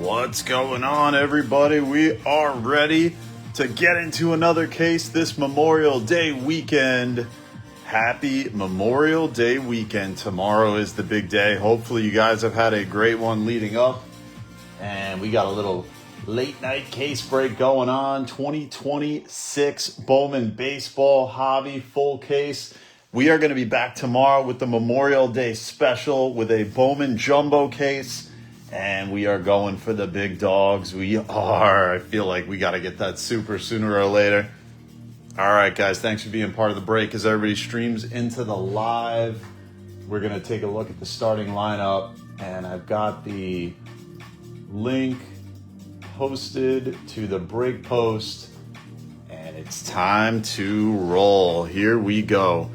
What's going on, everybody? We are ready to get into another case this Memorial Day weekend. Happy Memorial Day weekend. Tomorrow is the big day. Hopefully you guys have had a great one leading up. And we got a little late night case break going on. 2026 Bowman Baseball Hobby full case. We are going to be back tomorrow with the Memorial Day special with a Bowman Jumbo case. And we are going for the big dogs. I feel like we got to get that super sooner or later. All right, guys, thanks for being part of the break as everybody streams into the live. We're going to take a look at the starting lineup. And I've got the link posted to the break post. And it's time to roll. Here we go.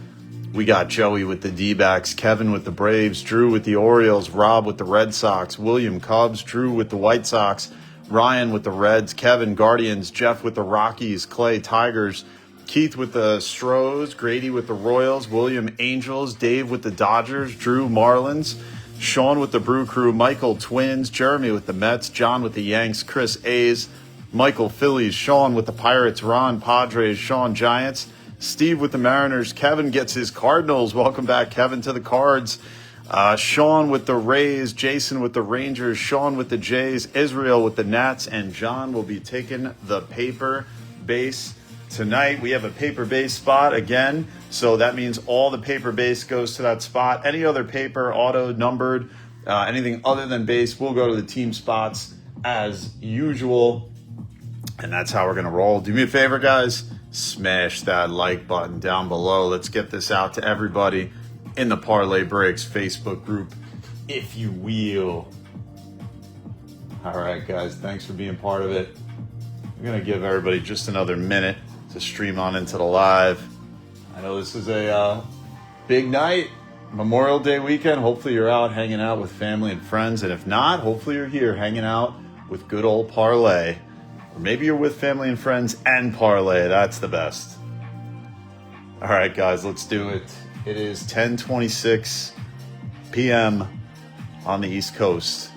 We got Joey with the D-backs, Kevin with the Braves, Drew with the Orioles, Rob with the Red Sox, William Cubs, Drew with the White Sox, Ryan with the Reds, Kevin Guardians, Jeff with the Rockies, Clay Tigers, Keith with the Stros, Grady with the Royals, William Angels, Dave with the Dodgers, Drew Marlins, Sean with the Brew Crew, Michael Twins, Jeremy with the Mets, John with the Yanks, Chris A's, Michael Phillies, Sean with the Pirates, Ron Padres, Sean Giants, Steve with the Mariners, Kevin gets his Cardinals. Welcome back, Kevin, to the Cards. Sean with the Rays, Jason with the Rangers, Sean with the Jays, Israel with the Nats, and John will be taking the paper base tonight. We have a paper base spot again, so that means all the paper base goes to that spot. Any other paper, auto, numbered, anything other than base will go to the team spots as usual. And that's how we're going to roll. Do me a favor, guys. Smash that like button down below. Let's get this out to everybody in the Parlay Breaks Facebook group, if you will. All right, guys, thanks for being part of it. I'm going to give everybody just another minute to stream on into the live. I know this is a big night, Memorial Day weekend. Hopefully you're out hanging out with family and friends. And if not, hopefully you're here hanging out with good old Parlay. Maybe you're with family and friends and parlay. That's the best. All right, guys, let's do it. It is 10:26 p.m. on the East Coast.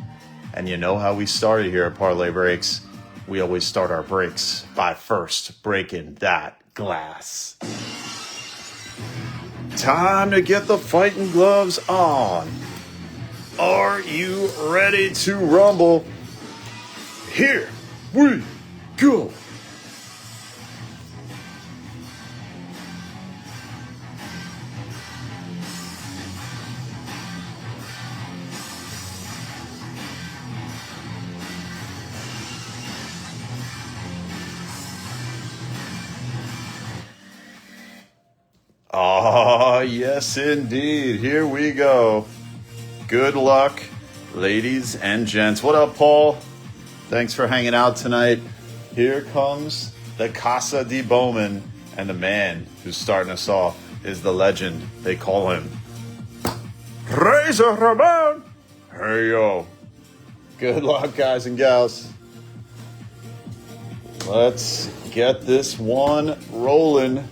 And you know how we started here at Parlay Breaks. We always start our breaks by first breaking that glass. Time to get the fighting gloves on. Are you ready to rumble? Here we go. Yes, indeed. Here we go. Good luck, ladies and gents. What up, Paul? Thanks for hanging out tonight. Here comes the Casa de Bowman, and the man who's starting us off is the legend. They call him Razor Ramon. Hey, yo. Good luck, guys and gals. Let's get this one rolling.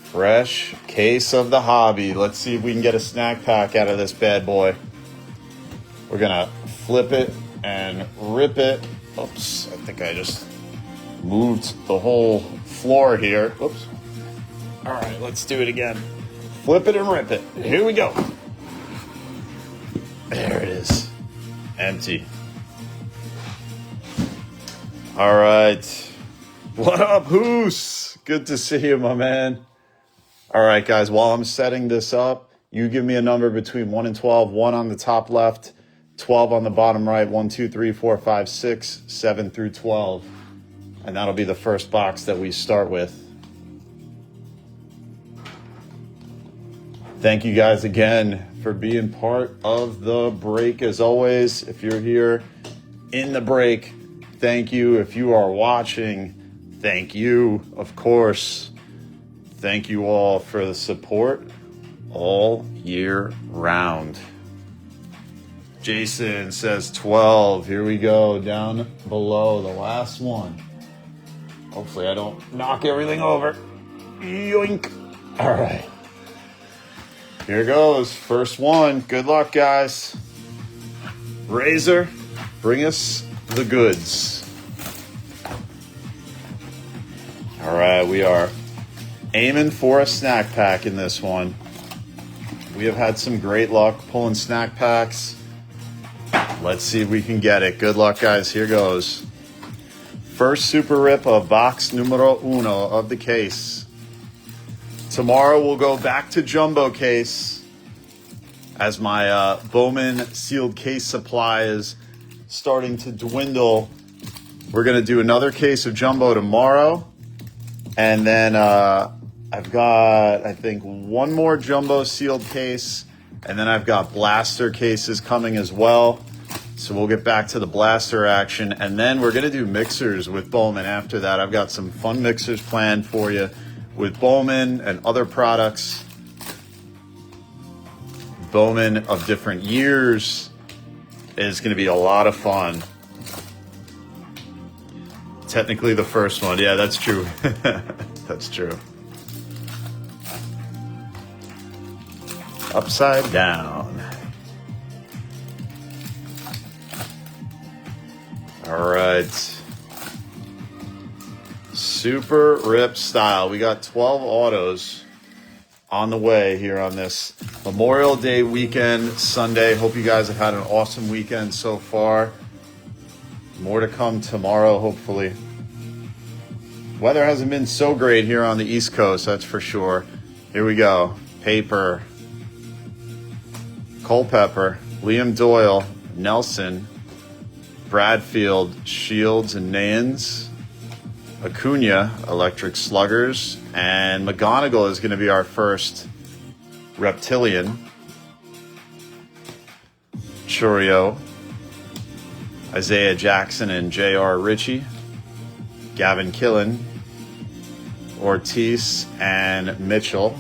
Fresh case of the hobby. Let's see if we can get a snack pack out of this bad boy. We're going to flip it and rip it. Oops, I think I just moved the whole floor here. Oops. All right, let's do it again. Flip it and rip it. Here we go. There it is. Empty. All right. What up, Hoos? Good to see you, my man. All right, guys, while I'm setting this up, you give me a number between 1 and 12, 1 on the top left, 12 on the bottom right, 1, 2, 3, 4, 5, 6, 7 through 12. And that'll be the first box that we start with. Thank you guys again for being part of the break. As always, if you're here in the break, thank you. If you are watching, thank you, of course. Thank you all for the support all year round. Jason says 12. Here we go, down below, the last one. Hopefully I don't knock everything over. Yoink. All right. Here goes. First one. Good luck, guys. Razor, bring us the goods. All right, we are aiming for a snack pack in this one. We have had some great luck pulling snack packs. Let's see if we can get it. Good luck, guys. Here goes. First super rip of box numero uno of the case. Tomorrow we'll go back to jumbo case as my Bowman sealed case supply is starting to dwindle. We're going to do another case of jumbo tomorrow. And then I've got, I think, one more jumbo sealed case. And then I've got blaster cases coming as well. So we'll get back to the blaster action. And then we're going to do mixers with Bowman after that. I've got some fun mixers planned for you with Bowman and other products. Bowman of different years is going to be a lot of fun. Technically the first one. Yeah, that's true. That's true. Upside down. All right. Super rip style. We got 12 autos on the way here on this Memorial Day weekend, Sunday. Hope you guys have had an awesome weekend so far. More to come tomorrow, hopefully. Weather hasn't been so great here on the East Coast, that's for sure. Here we go. Paper. Culpepper. Liam Doyle. Nelson. Bradfield. Shields and Nans. Acuna. Electric Sluggers. And McGonigal is going to be our first Reptilian. Churio. Isaiah Jackson and J.R. Ritchie. Gavin Killen. Ortiz and Mitchell.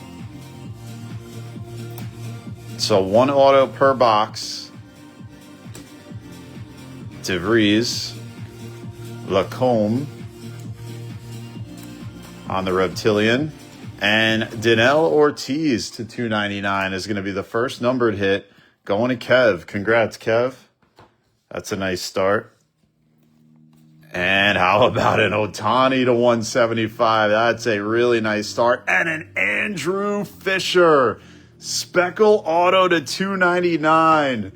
So one auto per box. DeVries. Lacombe on the Reptilian. And Danelle Ortiz to 299 is going to be the first numbered hit. Going to Kev. Congrats, Kev. That's a nice start. And how about an Ohtani to 175? That's a really nice start. And an Andrew Fischer Speckle auto to 299.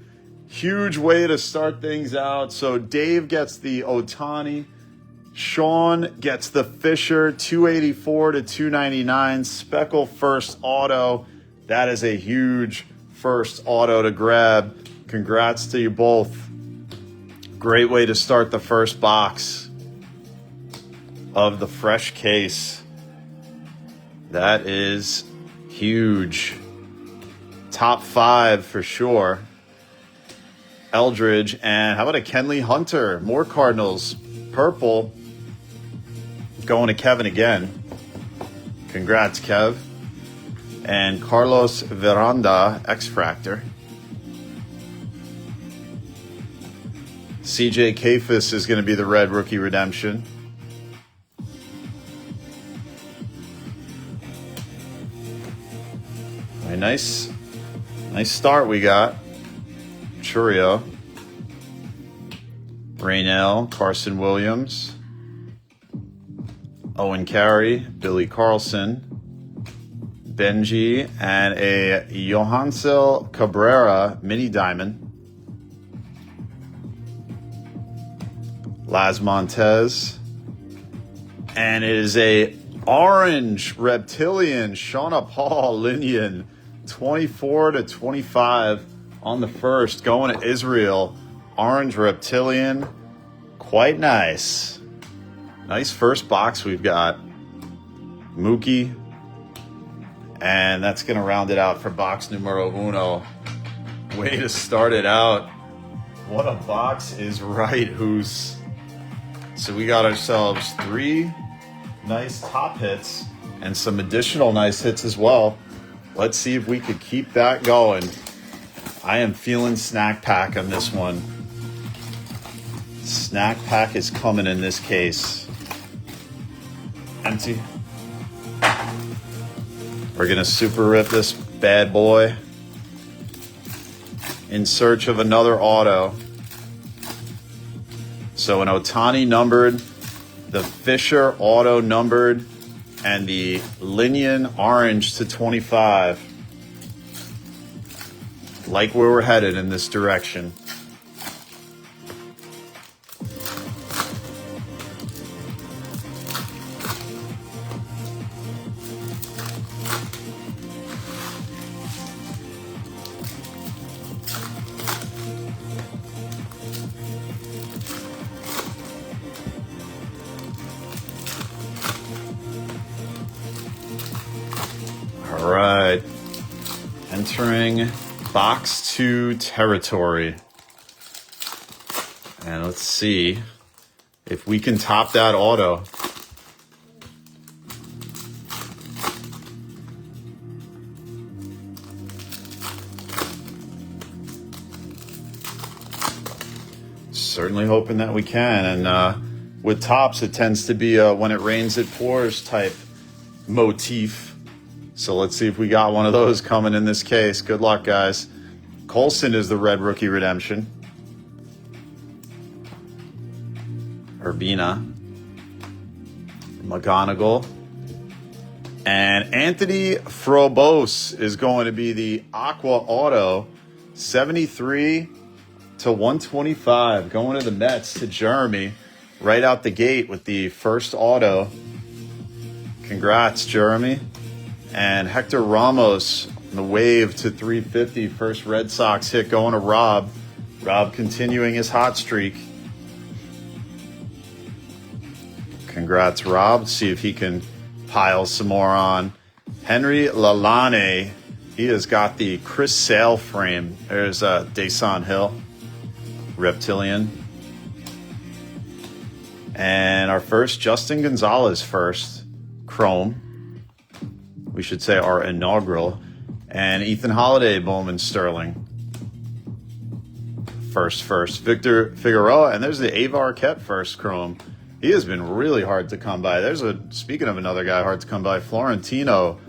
Huge way to start things out. So Dave gets the Ohtani. Sean gets the Fisher 284 to 299. Speckle first auto. That is a huge first auto to grab. Congrats to you both. Great way to start the first box of the fresh case. That is huge. Top 5 for sure. Eldridge, and how about a Kenley Hunter? More Cardinals. Purple. Going to Kevin again. Congrats, Kev. And Carlos Veranda, X-Fractor. CJ Kafis is going to be the red rookie redemption. A nice start we got. Churio. Raynell, Carson Williams. Owen Carey, Billy Carlson. Benji, and a Johansel Cabrera mini diamond. Laz Montez. And it is a orange Reptilian Shauna Paul Linian 24 to 25 on the first. Going to Israel. Orange Reptilian. Quite nice. Nice first box we've got. Mookie. And that's going to round it out for box numero uno. Way to start it out. What a box is right, Who's. So we got ourselves 3 nice top hits and some additional nice hits as well. Let's see if we could keep that going. I am feeling snack pack on this one. Snack pack is coming in this case. Empty. We're going to super rip this bad boy in search of another auto. So an Ohtani numbered, the Fischer auto numbered, and the Linian orange to 25. Like where we're headed in this direction. All right, entering box 2 territory. And let's see if we can top that auto. Certainly hoping that we can. And with tops, it tends to be a when it rains, it pours type motif. So let's see if we got one of those coming in this case. Good luck, guys. Colson is the red rookie redemption. Urbina. McGonigal. And Anthony Frobos is going to be the Aqua Auto. 73 to 125. Going to the Mets to Jeremy. Right out the gate with the first auto. Congrats, Jeremy. And Hector Ramos, the wave to 350. First Red Sox hit going to Rob. Rob continuing his hot streak. Congrats, Rob. See if he can pile some more on. Henry Lalane. He has got the Chris Sale frame. There's Dason Hill. Reptilian. And our first, Justin Gonzalez first. Chrome. We should say our inaugural. And Ethan Holiday, Bowman Sterling. First. Victor Figueroa, and there's the Avar Arquette first chrome. He has been really hard to come by. Speaking of another guy hard to come by, Florentino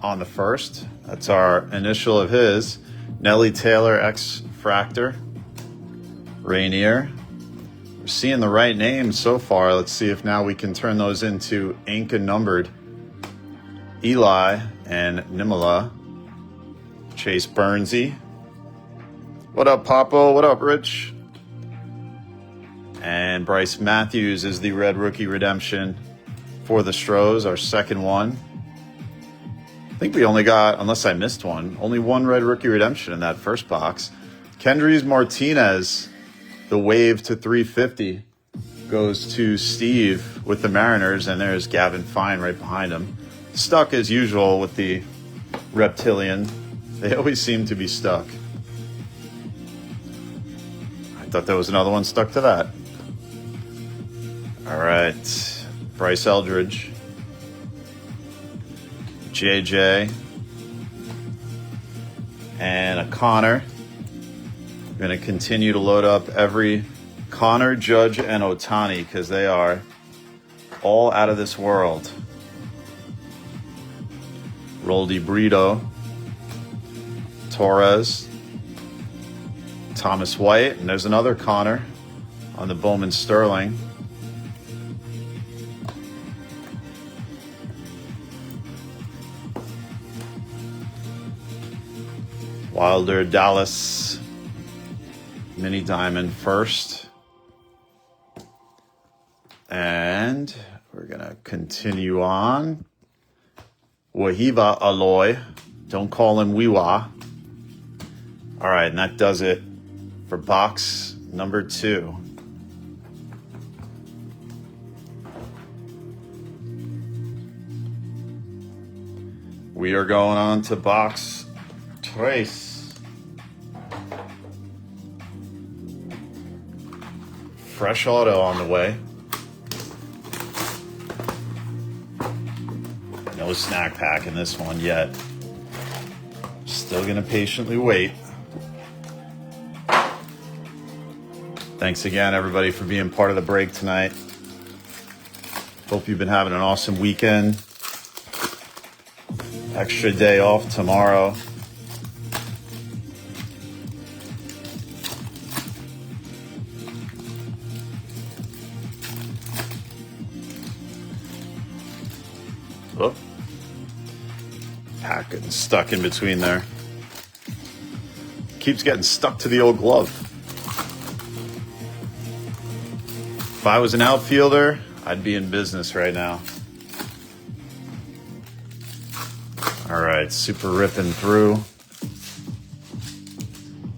on the first. That's our initial of his. Nelly Taylor, X-Fractor. Rainier. We're seeing the right names so far. Let's see if now we can turn those into ink and numbered. Eli and Nimala. Chase Burnsy. What up, Papo? What up, Rich? And Bryce Matthews is the red rookie redemption for the Stros, our second one. I think we only got, unless I missed one, only one red rookie redemption in that first box. Kendrys Martinez, the wave to 350, goes to Steve with the Mariners, and there's Gavin Fine right behind him. Stuck as usual with the Reptilian. They always seem to be stuck. I thought there was another one stuck to that. All right. Bryce Eldridge. JJ. And a Connor. We're going to continue to load up every Connor, Judge, and Ohtani because they are all out of this world. Roldy Brito, Torres, Thomas White, and there's another Connor on the Bowman Sterling. Wilder Dallas, Mini Diamond first. And we're going to continue on. Wahiva Aloy. Don't call him Wiwa. All right, and that does it for box number 2. We are going on to box 3. Fresh auto on the way. No snack pack in this one yet. Still gonna patiently wait. Thanks again, everybody, for being part of the break tonight. Hope you've been having an awesome weekend. Extra day off tomorrow. stuck in between there. Keeps getting stuck to the old glove. If I was an outfielder, I'd be in business right now. All right, super ripping through.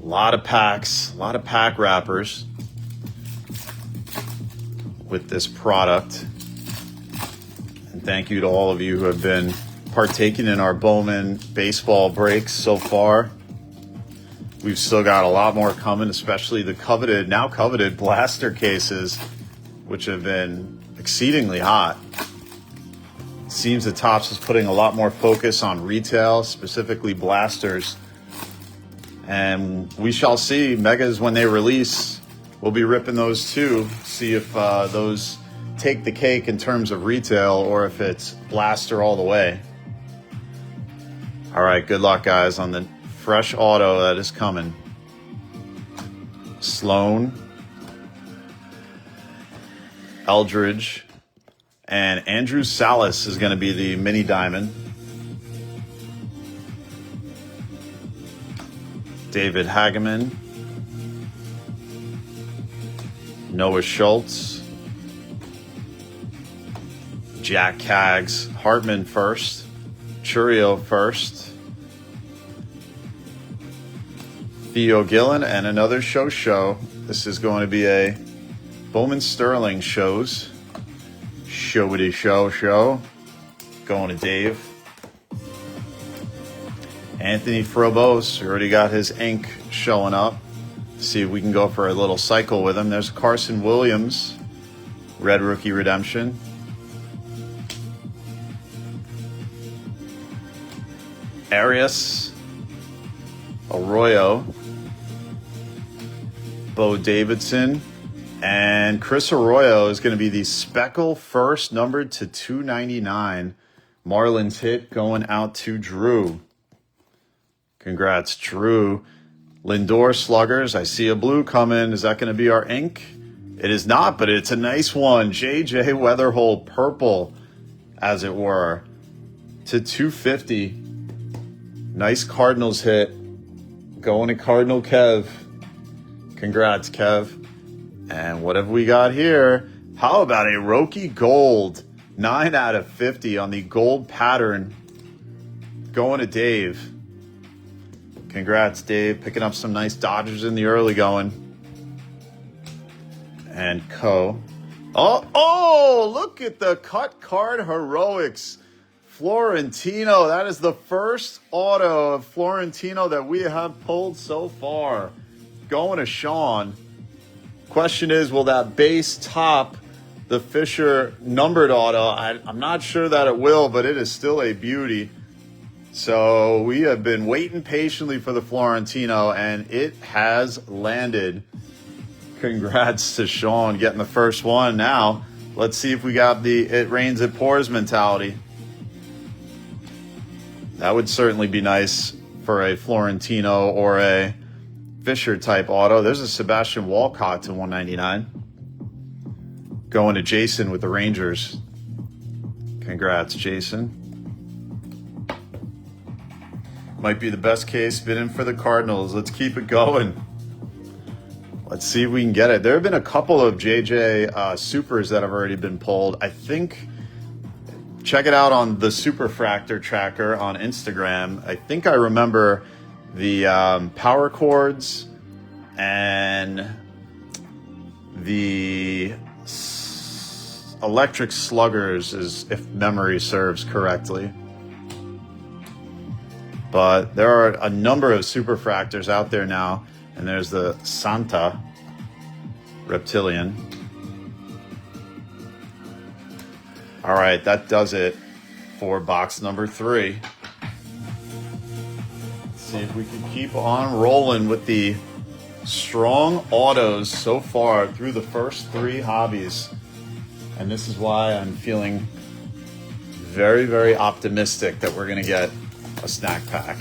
A lot of packs, a lot of pack wrappers with this product. And thank you to all of you who have been partaking in our Bowman baseball breaks so far. We've still got a lot more coming, especially the now coveted blaster cases, which have been exceedingly hot. It seems that Topps is putting a lot more focus on retail, specifically blasters. And we shall see. Megas, when they release, we'll be ripping those too. See if those take the cake in terms of retail or if it's blaster all the way. All right, good luck, guys, on the fresh auto that is coming. Sloan, Eldridge, and Andrew Salas is going to be the mini diamond. David Hageman, Noah Schultz, Jack Kaggs, Hartman first, Churio first, Theo Gillen, and another show. This is going to be a Bowman Sterling shows. Showity show. Going to Dave. Anthony Frobos, we already got his ink showing up. See if we can go for a little cycle with him. There's Carson Williams, red rookie redemption. Arias, Arroyo, Bo Davidson, and Chris Arroyo is going to be the Speckle first, numbered to 299. Marlins hit going out to Drew. Congrats, Drew. Lindor sluggers. I see a blue coming. Is that going to be our ink? It is not, but it's a nice one. JJ Weatherhold purple, as it were, to 250. Nice Cardinals hit. Going to Cardinal Kev. Congrats, Kev. And what have we got here? How about a Roki Gold? 9 out of 50 on the gold pattern. Going to Dave. Congrats, Dave. Picking up some nice Dodgers in the early going. And Oh, look at the cut card heroics. Florentino. That is the first auto of Florentino that we have pulled so far. Going to Sean. Question is, will that base top the Fischer numbered auto? I'm not sure that it will, but it is still a beauty. So we have been waiting patiently for the Florentino, and it has landed. Congrats to Sean getting the first one. Now, let's see if we got the it rains, it pours mentality. That would certainly be nice for a Florentino or a Fischer type auto. There's a Sebastian Walcott to 199. Going to Jason with the Rangers. Congrats, Jason. Might be the best case bidding for the Cardinals. Let's keep it going. Let's see if we can get it. There have been a couple of JJ Supers that have already been pulled. I think, check it out on the Superfractor tracker on Instagram. I think I remember the power chords and the electric sluggers, if memory serves correctly. But there are a number of Superfractors out there now, and there's the Santa Reptilian. All right, that does it for box number 3. Let's see if we can keep on rolling with the strong autos so far through the first 3 hobbies. And this is why I'm feeling very, very optimistic that we're going to get a snack pack.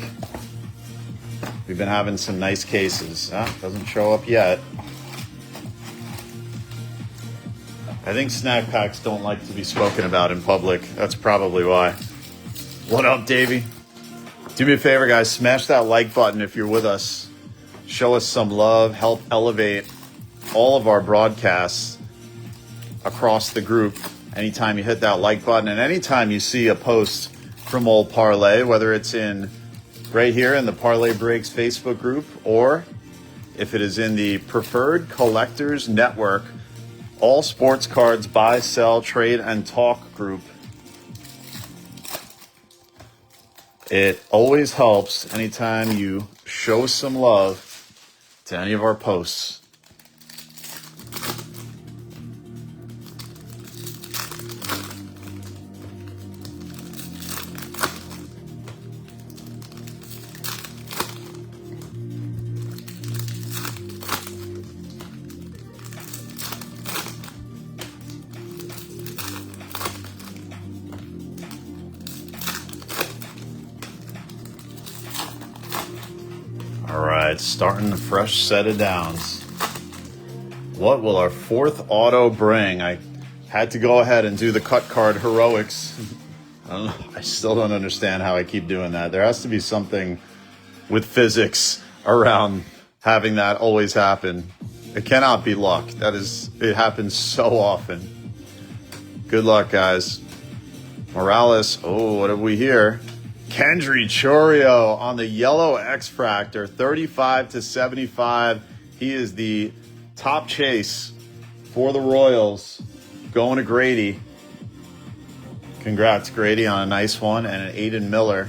We've been having some nice cases. Doesn't show up yet. I think snack packs don't like to be spoken about in public. That's probably why. What up, Davey? Do me a favor, guys. Smash that like button if you're with us. Show us some love. Help elevate all of our broadcasts across the group. Anytime you hit that like button and anytime you see a post from Old Parlay, whether it's in right here in the Parlay Breaks Facebook group or if it is in the Preferred Collectors Network, all sports cards buy, sell, trade, and talk group. It always helps anytime you show some love to any of our posts. All right, starting a fresh set of downs. What will our fourth auto bring? I had to go ahead and do the cut card heroics. I don't know. I still don't understand how I keep doing that. There has to be something with physics around having that always happen. It cannot be luck. It happens so often. Good luck, guys. Morales. Oh, what have we here? Kendry Chorio on the yellow X-Fractor, 35/75. He is the top chase for the Royals. Going to Grady. Congrats, Grady, on a nice one. And an Aiden Miller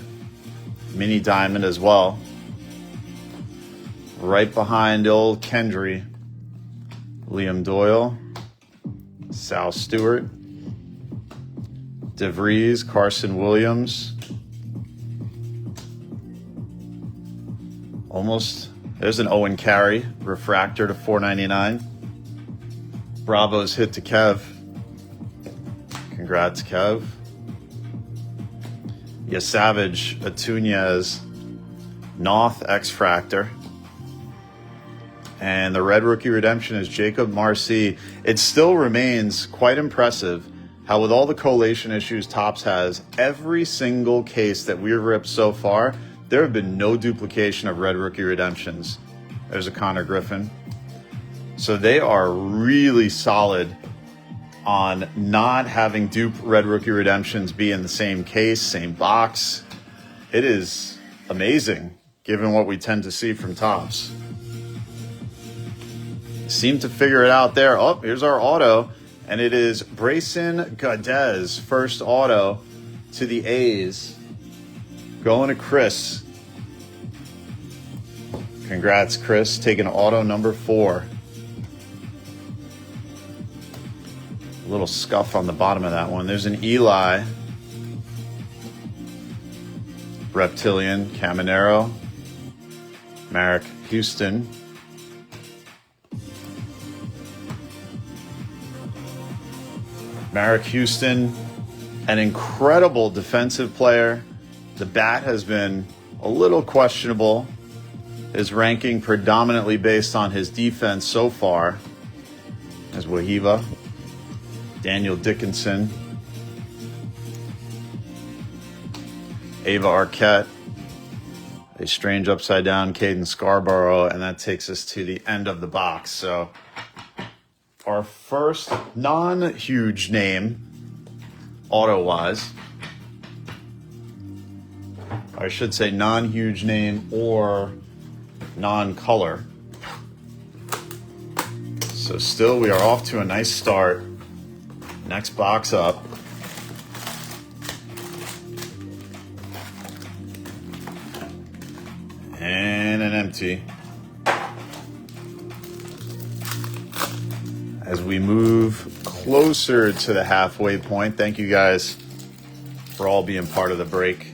mini diamond as well. Right behind old Kendry. Liam Doyle. Sal Stewart. DeVries, Carson Williams. Almost. There's an Owen Carey, refractor to 499. Bravo's hit to Kev. Congrats, Kev. Savage, Atunez, Noth X-Fractor. And the red rookie redemption is Jacob Marcy. It still remains quite impressive how with all the collation issues Topps has, every single case that we've ripped so far, there have been no duplication of red rookie redemptions. There's a Connor Griffin. So they are really solid on not having dupe red rookie redemptions be in the same case, same box. It is amazing given what we tend to see from Topps. Seem to figure it out there. Oh, here's our auto. And it is Brayson Gadez, first auto to the A's. Going to Chris. Congrats, Chris. Taking auto number 4. A little scuff on the bottom of that one. There's an Eli. Reptilian, Caminero. Marek Houston. Marek Houston, an incredible defensive player. The bat has been a little questionable. His ranking predominantly based on his defense so far. As Wahiva, Daniel Dickinson, Ava Arquette, a strange upside down Caden Scarborough, and that takes us to the end of the box. So our first non-huge name, auto-wise, I should say non-huge name or non-color. So still we are off to a nice start. Next box up. And an empty. As we move closer to the halfway point, thank you guys for all being part of the break.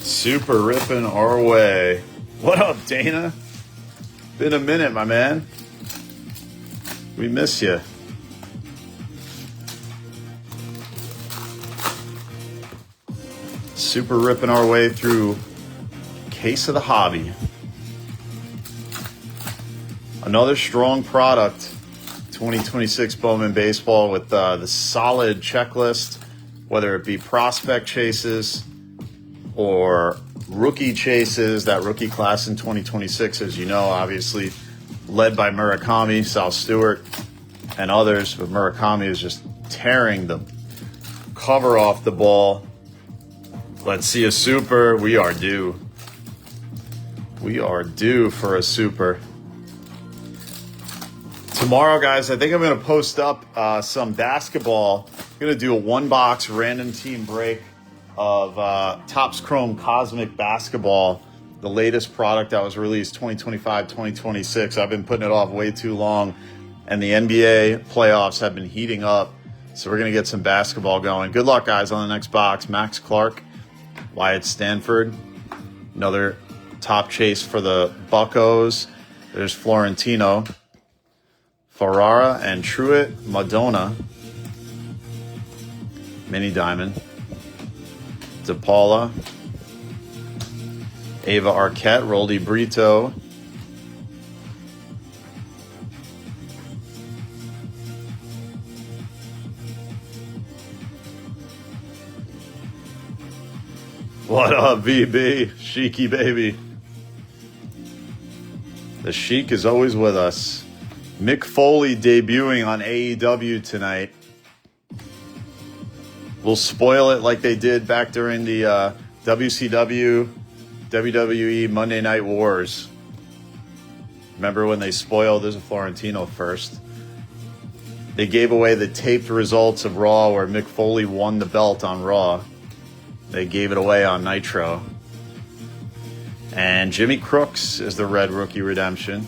Super ripping our way. What up, Dana? Been a minute, my man. We miss you. Super ripping our way through case of the hobby. Another strong product, 2026 Bowman Baseball, with the solid checklist, whether it be prospect chases or rookie chases. That rookie class in 2026, as you know, obviously led by Murakami, Sal Stewart, and others, but Murakami is just tearing the cover off the ball. Let's see a super. We are due. We are due for a super. Tomorrow, guys, I think I'm going to post up some basketball. I'm going to do a one-box random team break of Topps Chrome Cosmic Basketball, the latest product that was released 2025-2026. I've been putting it off way too long, and the NBA playoffs have been heating up, so we're going to get some basketball going. Good luck, guys, on the next box. Max Clark, Wyatt Stanford, another top chase for the Buccos. There's Florentino, Ferrara, and Truett Madonna. Mini Diamond. DePaula, Ava Arquette, Roldy Brito, what up, VB? Sheiky baby. The Sheik is always with us. Mick Foley debuting on AEW tonight. We'll spoil it like they did back during the WCW, WWE Monday Night Wars. Remember when they spoiled, there's a Florentino first. They gave away the taped results of Raw where Mick Foley won the belt on Raw. They gave it away on Nitro. And Jimmy Crooks is the red rookie redemption.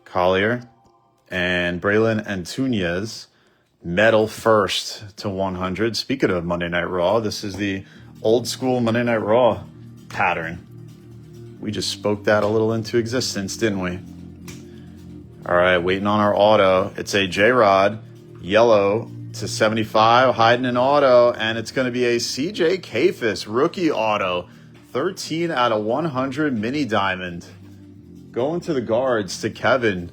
Collier and Braylon Antunes, metal first to 100. Speaking of Monday Night Raw, this is the old school Monday Night Raw pattern. We just spoke that a little into existence, didn't we? All right, waiting on our auto. It's a J-Rod, yellow to 75, hiding an auto, and it's going to be a CJ Kafis rookie auto, 13 out of 100 mini diamond. Going to the guards to Kevin.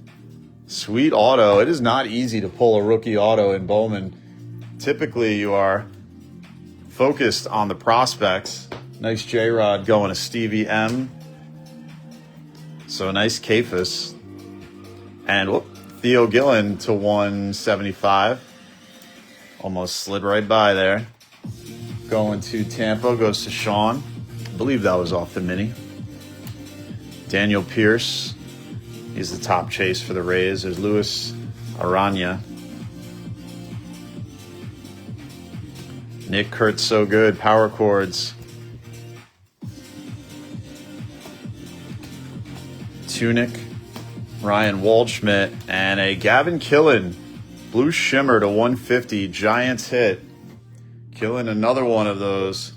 Sweet auto. It is not easy to pull a rookie auto in Bowman. Typically, you are focused on the prospects. Nice J-Rod going to Stevie M. So nice Kafis. And Theo Gillen to 175. Almost slid right by there. Going to Tampa, goes to Sean. I believe that was off the mini. Daniel Pierce. He's the top chase for the Rays. There's Luis Arana. Nick Kurtz, so good. Power chords. Tunic. Ryan Waldschmidt. And a Gavin Killen. Blue Shimmer to 150. Giants hit. Killen, another one of those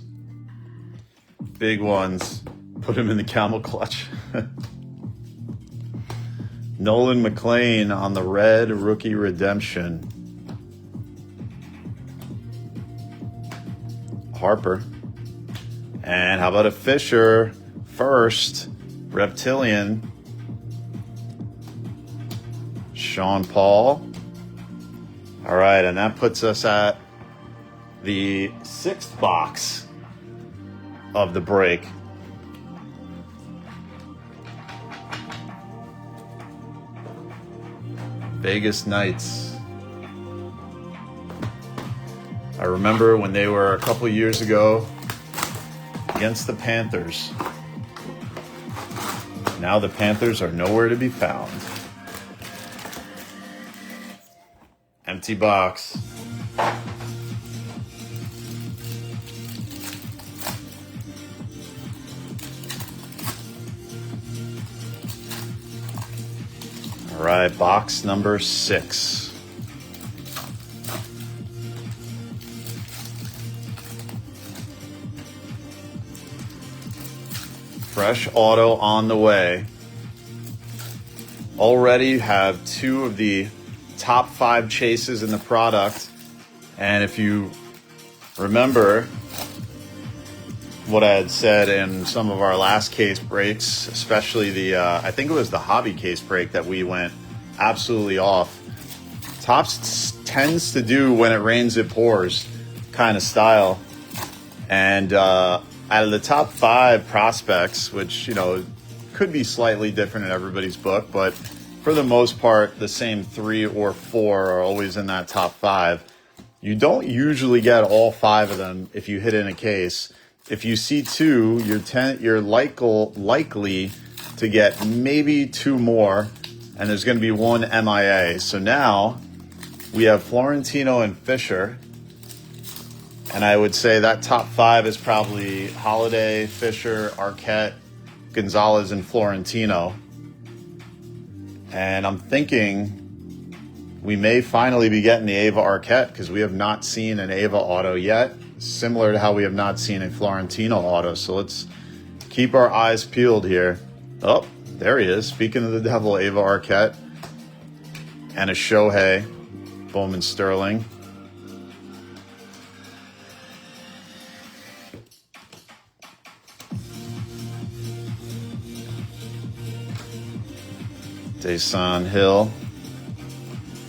big ones. Put him in the camel clutch. Nolan McLean on the red rookie redemption. Harper. And how about a Fisher first? Reptilian. Sean Paul. All right, and that puts us at the 6th box of the break. Vegas Knights. I remember when they were a couple years ago against the Panthers. Now the Panthers are nowhere to be found. Empty box. All right, box number 6. Fresh auto on the way. Already have 2 of the top 5 chases in the product. And if you remember, what I had said in some of our last case breaks, especially the, I think it was the hobby case break that we went absolutely off. Topps tends to do when it rains, it pours kind of style. And out of the top 5 prospects, which, you know, could be slightly different in everybody's book, but for the most part, the same 3 or 4 are always in that top 5. You don't usually get all 5 of them if you hit in a case. If you see 2, you're likely to get maybe 2 more, and there's going to be 1 MIA. So now we have Florentino and Fischer, and I would say that top 5 is probably Holiday, Fischer, Arquette, Gonzalez, and Florentino. And I'm thinking we may finally be getting the Ava Arquette, because we have not seen an Ava auto yet, similar to how we have not seen a Florentino auto. So let's keep our eyes peeled here. Oh, there he is. Speaking of the devil, Ava Arquette. And a Shohei, Bowman Sterling. Daeson Hill,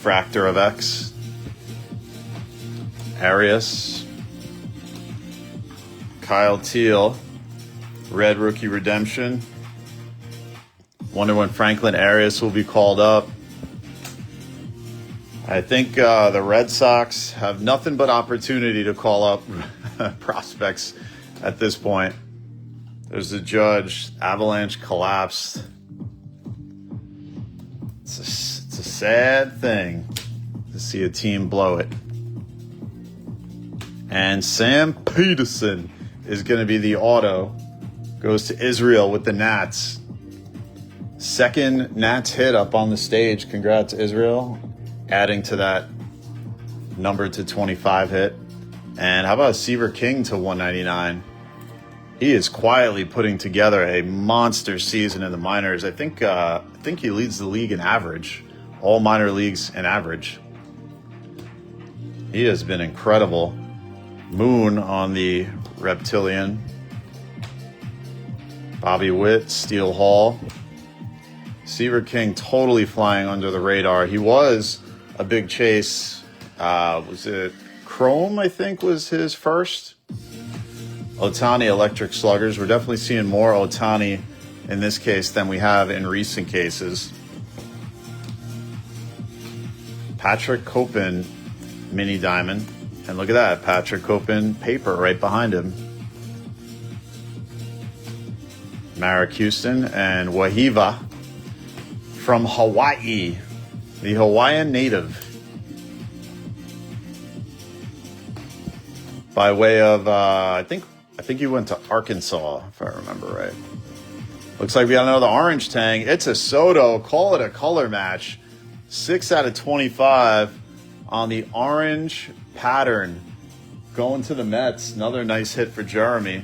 Fractor of X, Arias, Kyle Teal, Red Rookie Redemption. Wonder when Franklin Arias will be called up. I think the Red Sox have nothing but opportunity to call up prospects at this point. There's the Judge. Avalanche collapsed. It's a sad thing to see a team blow it. And Sam Peterson is going to be the auto. Goes to Israel with the Nats. Second Nats hit up on the stage. Congrats, Israel. Adding to that number to 25 hit. And how about Seaver King to 199? He is quietly putting together a monster season in the minors. I think he leads the league in average. All minor leagues in average. He has been incredible. Moon on the Reptilian. Bobby Witt, Steele Hall. Seaver King totally flying under the radar. He was a big chase. Was it Chrome, I think, was his first? Ohtani Electric Sluggers. We're definitely seeing more Ohtani in this case than we have in recent cases. Patrick Copen Mini Diamond. And look at that, Patrick Copen paper right behind him. Marek Houston and Wahiva from Hawaii, the Hawaiian native. By way of, I think he went to Arkansas, if I remember right. Looks like we got another orange tang. It's a Soto. Call it a color match. 6 out of 25 on the orange pattern. Going to the Mets. Another nice hit for Jeremy.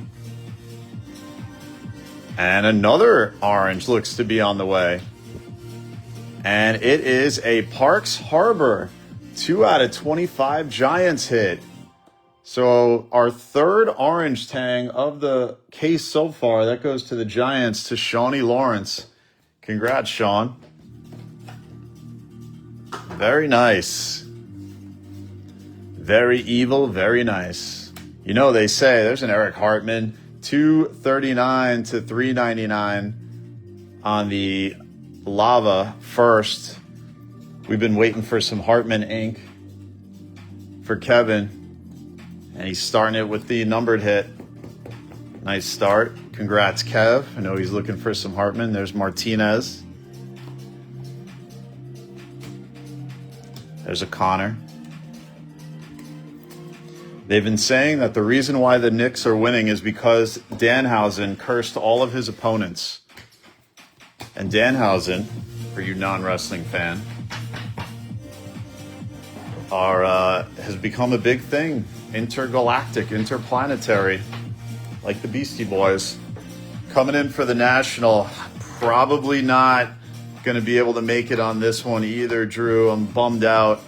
And another orange looks to be on the way. And it is a Parks Harbor 2 out of 25 Giants hit. So our third orange tang of the case so far, that goes to the Giants, to Shawnee Lawrence. Congrats, Sean. Very nice. Very evil, very nice. You know, they say there's an Eric Hartman, 239 to 399 on the lava first. We've been waiting for some Hartman ink for Kevin. And he's starting it with the numbered hit. Nice start. Congrats, Kev. I know he's looking for some Hartman. There's Martinez. There's a Connor. They've been saying that the reason why the Knicks are winning is because Danhausen cursed all of his opponents. And Danhausen, for you non-wrestling fan, has become a big thing. Intergalactic, interplanetary, like the Beastie Boys. Coming in for the National. Probably not going to be able to make it on this one either, Drew. I'm bummed out.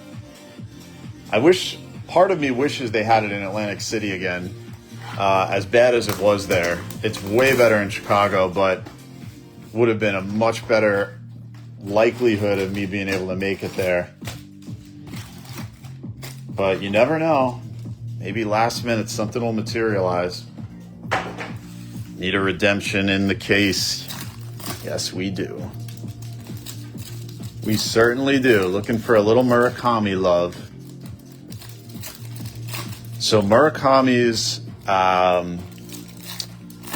Part of me wishes they had it in Atlantic City again. as bad as it was there. It's way better in Chicago, but would have been a much better likelihood of me being able to make it there. But you never know. Maybe last minute something will materialize. Need a redemption in the case. Yes, we do. We certainly do. Looking for a little Murakami love. So Murakami's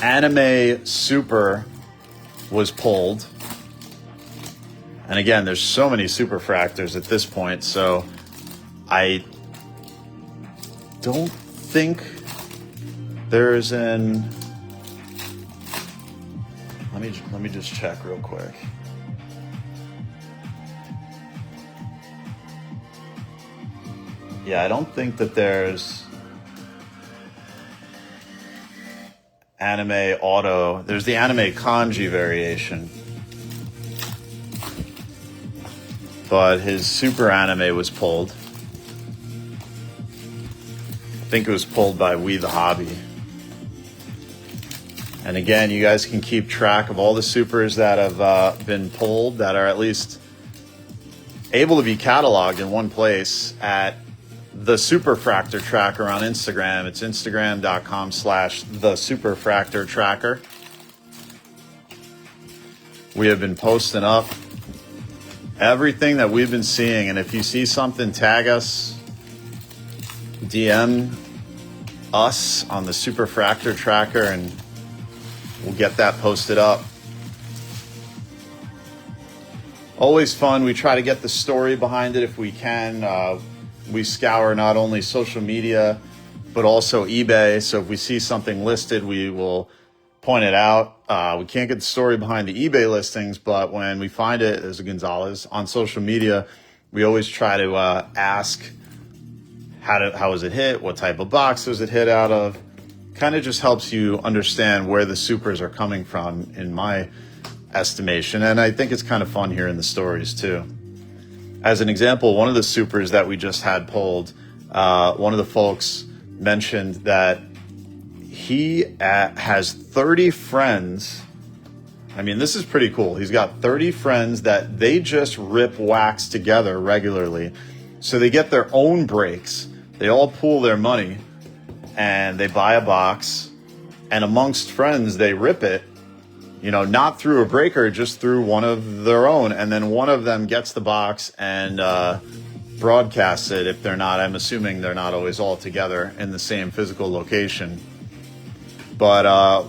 anime Super was pulled. And again, there's so many superfractors at this point, so I don't think there's an... Let me just check real quick. Yeah, I don't think that there's anime auto. There's the anime kanji variation. But his super anime was pulled. I think it was pulled by We the Hobby. And again, you guys can keep track of all the supers that have been pulled that are at least able to be cataloged in one place at the Superfractor Tracker on Instagram. It's instagram.com/the-superfractor-tracker. We have been posting up everything that we've been seeing, and if you see something, tag us, DM us on the Superfractor Tracker, and we'll get that posted up. Always fun. We try to get the story behind it if we can. We scour not only social media, but also eBay. So if we see something listed, we will point it out. We can't get the story behind the eBay listings, but when we find it, as a Gonzalez, on social media, we always try to ask, how was it hit? What type of box was it hit out of? Kind of just helps you understand where the supers are coming from, in my estimation. And I think it's kind of fun hearing the stories too. As an example, one of the supers that we just had pulled, one of the folks mentioned that he has 30 friends. I mean, this is pretty cool. He's got 30 friends that they just rip wax together regularly. So they get their own breaks. They all pool their money and they buy a box, and amongst friends, they rip it, not through a breaker, just through one of their own. And then one of them gets the box and broadcasts it. If they're not, I'm assuming they're not always all together in the same physical location. But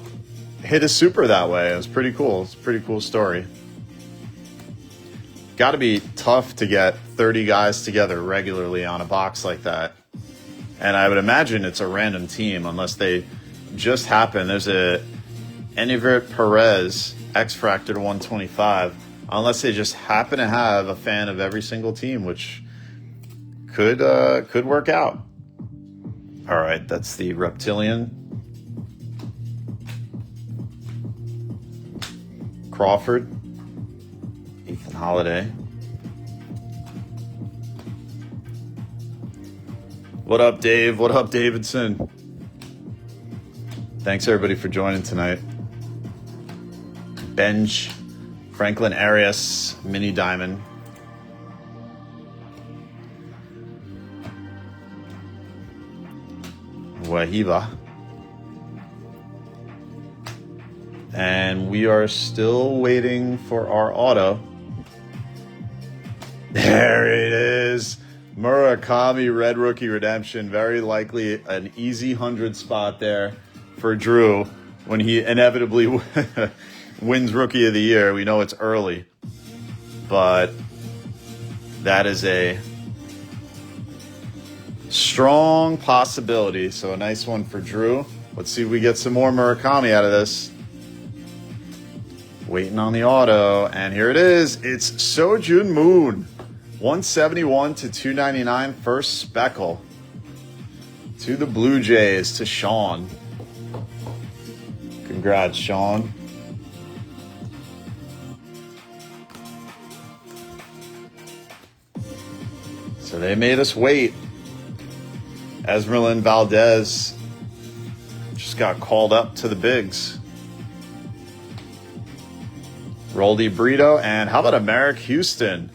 hit a super that way. It was pretty cool. It's a pretty cool story. Got to be tough to get 30 guys together regularly on a box like that. And I would imagine it's a random team unless they just happen. There's a Enivert Perez X-Fractor to 125. Unless they just happen to have a fan of every single team, which could work out. All right, that's the Reptilian. Crawford. Ethan Holiday. What up, Dave? What up, Davidson? Thanks, everybody, for joining tonight. Benj, Franklin Arias, Mini Diamond. Wahiba. And we are still waiting for our auto. There it is. Murakami Red Rookie Redemption. Very likely an easy 100 spot there for Drew when he inevitably wins Rookie of the Year. We know it's early, but that is a strong possibility. So a nice one for Drew. Let's see if we get some more Murakami out of this. Waiting on the auto, and here it is. It's Sojun Moon. 171 to 299 for Speckle. To the Blue Jays, to Sean. Congrats, Sean. So they made us wait. Esmeralyn Valdez just just got called up to the bigs. Roldy Brito, and how about a Merrick Houston?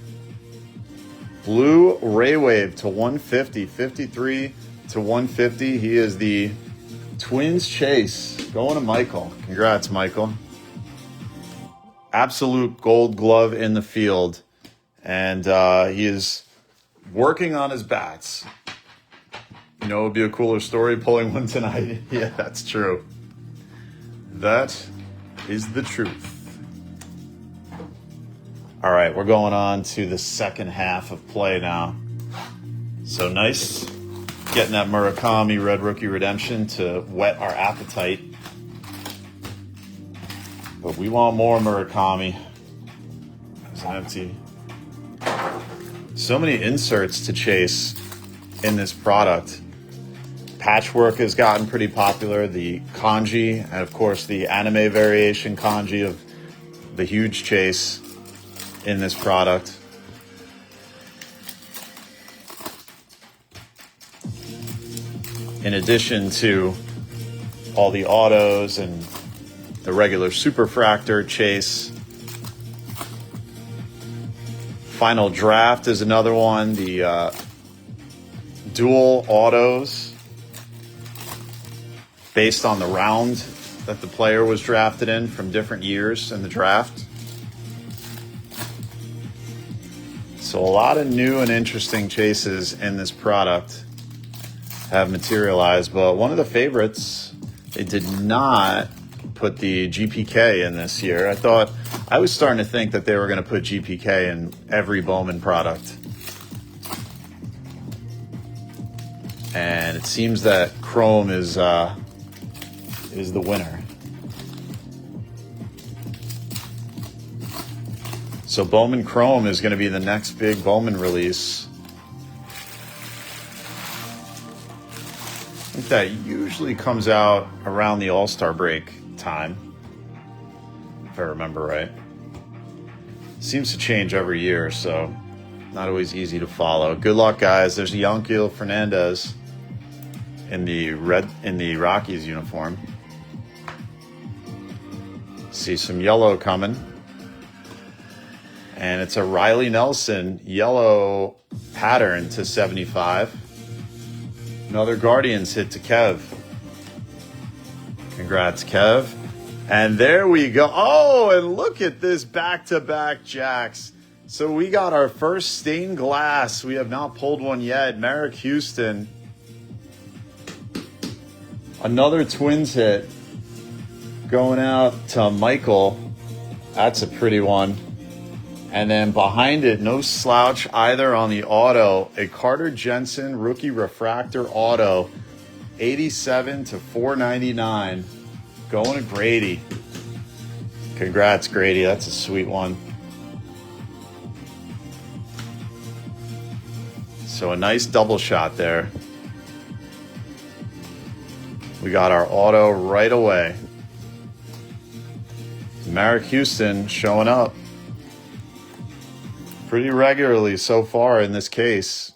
Blue Ray Wave to 150, 53 to 150. He is the Twins chase. Going to Michael. Congrats, Michael. Absolute gold glove in the field. And he is working on his bats. You know, it would be a cooler story pulling one tonight. Yeah, that's true. That is the truth. All right, we're going on to the second half of play now. So nice getting that Murakami Red Rookie Redemption to whet our appetite. But we want more Murakami. It's empty. So many inserts to chase in this product. Patchwork has gotten pretty popular. The kanji, and of course the anime variation kanji of the huge chase in this product. In addition to all the autos and the regular superfractor chase. Final Draft is another one. The dual autos based on the round that the player was drafted in from different years in the draft. So a lot of new and interesting chases in this product have materialized, but one of the favorites, they did not put the GPK in this year. I was starting to think that they were going to put GPK in every Bowman product. And it seems that Chrome is the winner. So Bowman Chrome is going to be the next big Bowman release. I think that usually comes out around the All-Star break time, if I remember right. Seems to change every year, so not always easy to follow. Good luck, guys. There's Yanquiel Fernandez in the Rockies uniform. See some yellow coming. And it's a Riley Nelson yellow pattern to 75. Another Guardians hit to Kev. Congrats, Kev. And there we go. Oh, and look at this back-to-back jacks. So we got our first stained glass. We have not pulled one yet. Merrick Houston. Another Twins hit. Going out to Michael. That's a pretty one. And then behind it, no slouch either on the auto. A Carter Jensen rookie refractor auto. 87 to 499. Going to Grady. Congrats, Grady. That's a sweet one. So a nice double shot there. We got our auto right away. Merrick Houston showing up pretty regularly so far in this case.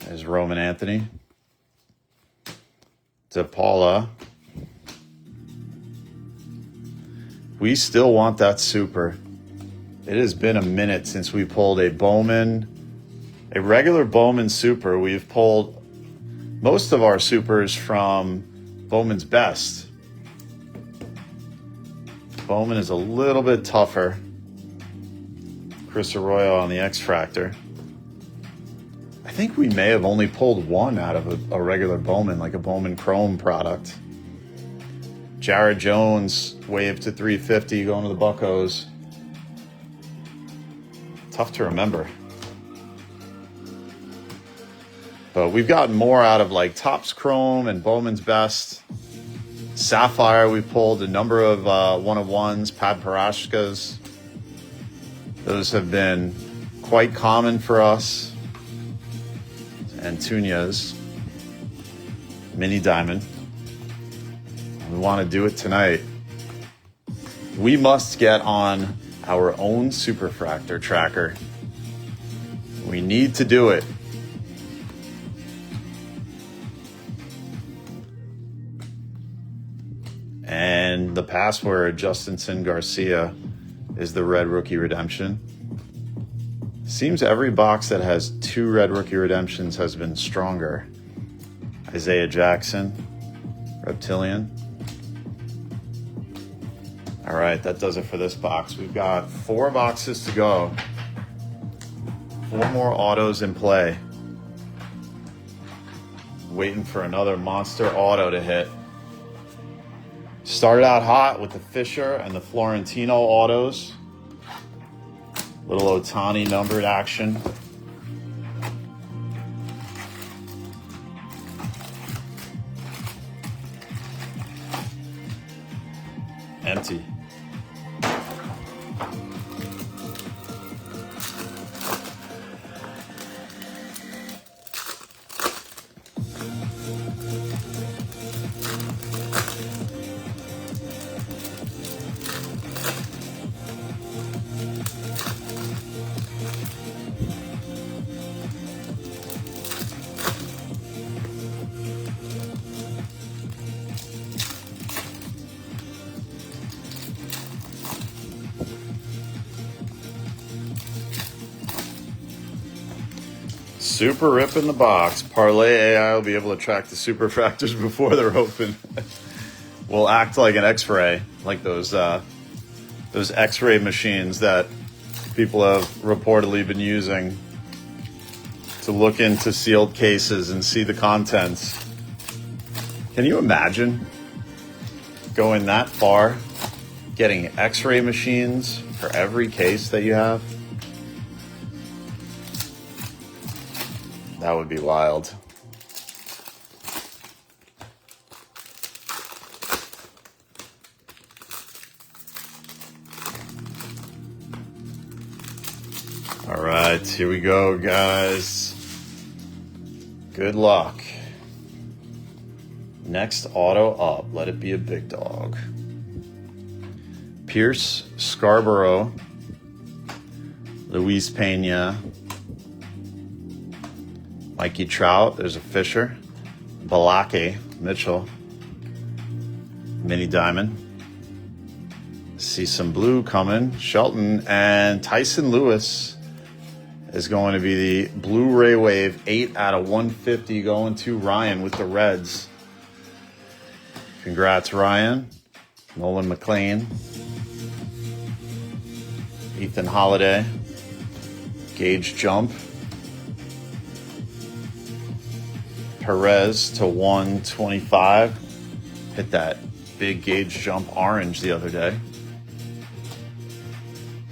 There's Roman Anthony. DePaula. We still want that super. It has been a minute since we pulled a regular Bowman super. We've pulled most of our supers from Bowman's Best. Bowman is a little bit tougher. Chris Arroyo on the X-Fractor. I think we may have only pulled one out of a regular Bowman, like a Bowman Chrome product. Jared Jones, wave to 350, going to the Buccos. Tough to remember. But we've gotten more out of like Topps Chrome and Bowman's Best. Sapphire, we pulled a number of one-of-ones, Pad Parashkas. Those have been quite common for us. Antunias, Mini Diamond. We want to do it tonight. We must get on our own Superfractor tracker. We need to do it. password, Justinson Garcia is the red rookie redemption. Seems every box that has 2 red rookie redemptions has been stronger. Isaiah Jackson, Reptilian. All right, that does it for this box. We've got 4 boxes to go. 4 more autos in play. Waiting for another monster auto to hit. Started out hot with the Fischer and the Florentino autos. Little Ohtani numbered action. Empty. Super rip in the box. Parlay AI will be able to track the super fractors before they're open. Will act like an X-ray, like those X-ray machines that people have reportedly been using to look into sealed cases and see the contents. Can you imagine going that far, getting X-ray machines for every case that you have? That would be wild. All right, here we go, guys. Good luck. Next auto up. Let it be a big dog. Pierce, Scarborough, Luis Pena, Mikey Trout, there's a Fisher, Balake, Mitchell, Mini Diamond. See some blue coming, Shelton, and Tyson Lewis is going to be the Blu-ray Wave 8 out of 150 going to Ryan with the Reds. Congrats, Ryan. Nolan McLean, Ethan Holiday, Gauge Jump, Perez to 125. Hit that big Gauge Jump orange the other day.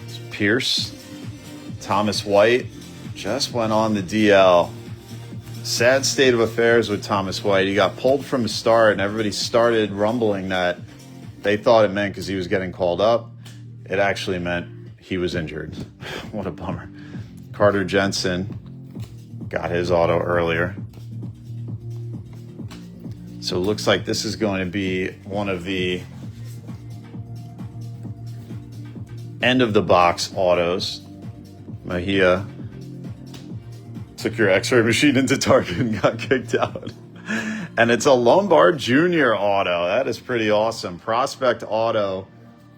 It's Pierce. Thomas White just went on the DL. Sad state of affairs with Thomas White. He got pulled from his start, and everybody started rumbling that they thought it meant because he was getting called up. It actually meant he was injured. What a bummer. Carter Jensen got his auto earlier. So it looks like this is going to be one of the end of the box autos. Mejia took your X-ray machine into Target and got kicked out. And it's a Lombard Jr. auto. That is pretty awesome. Prospect auto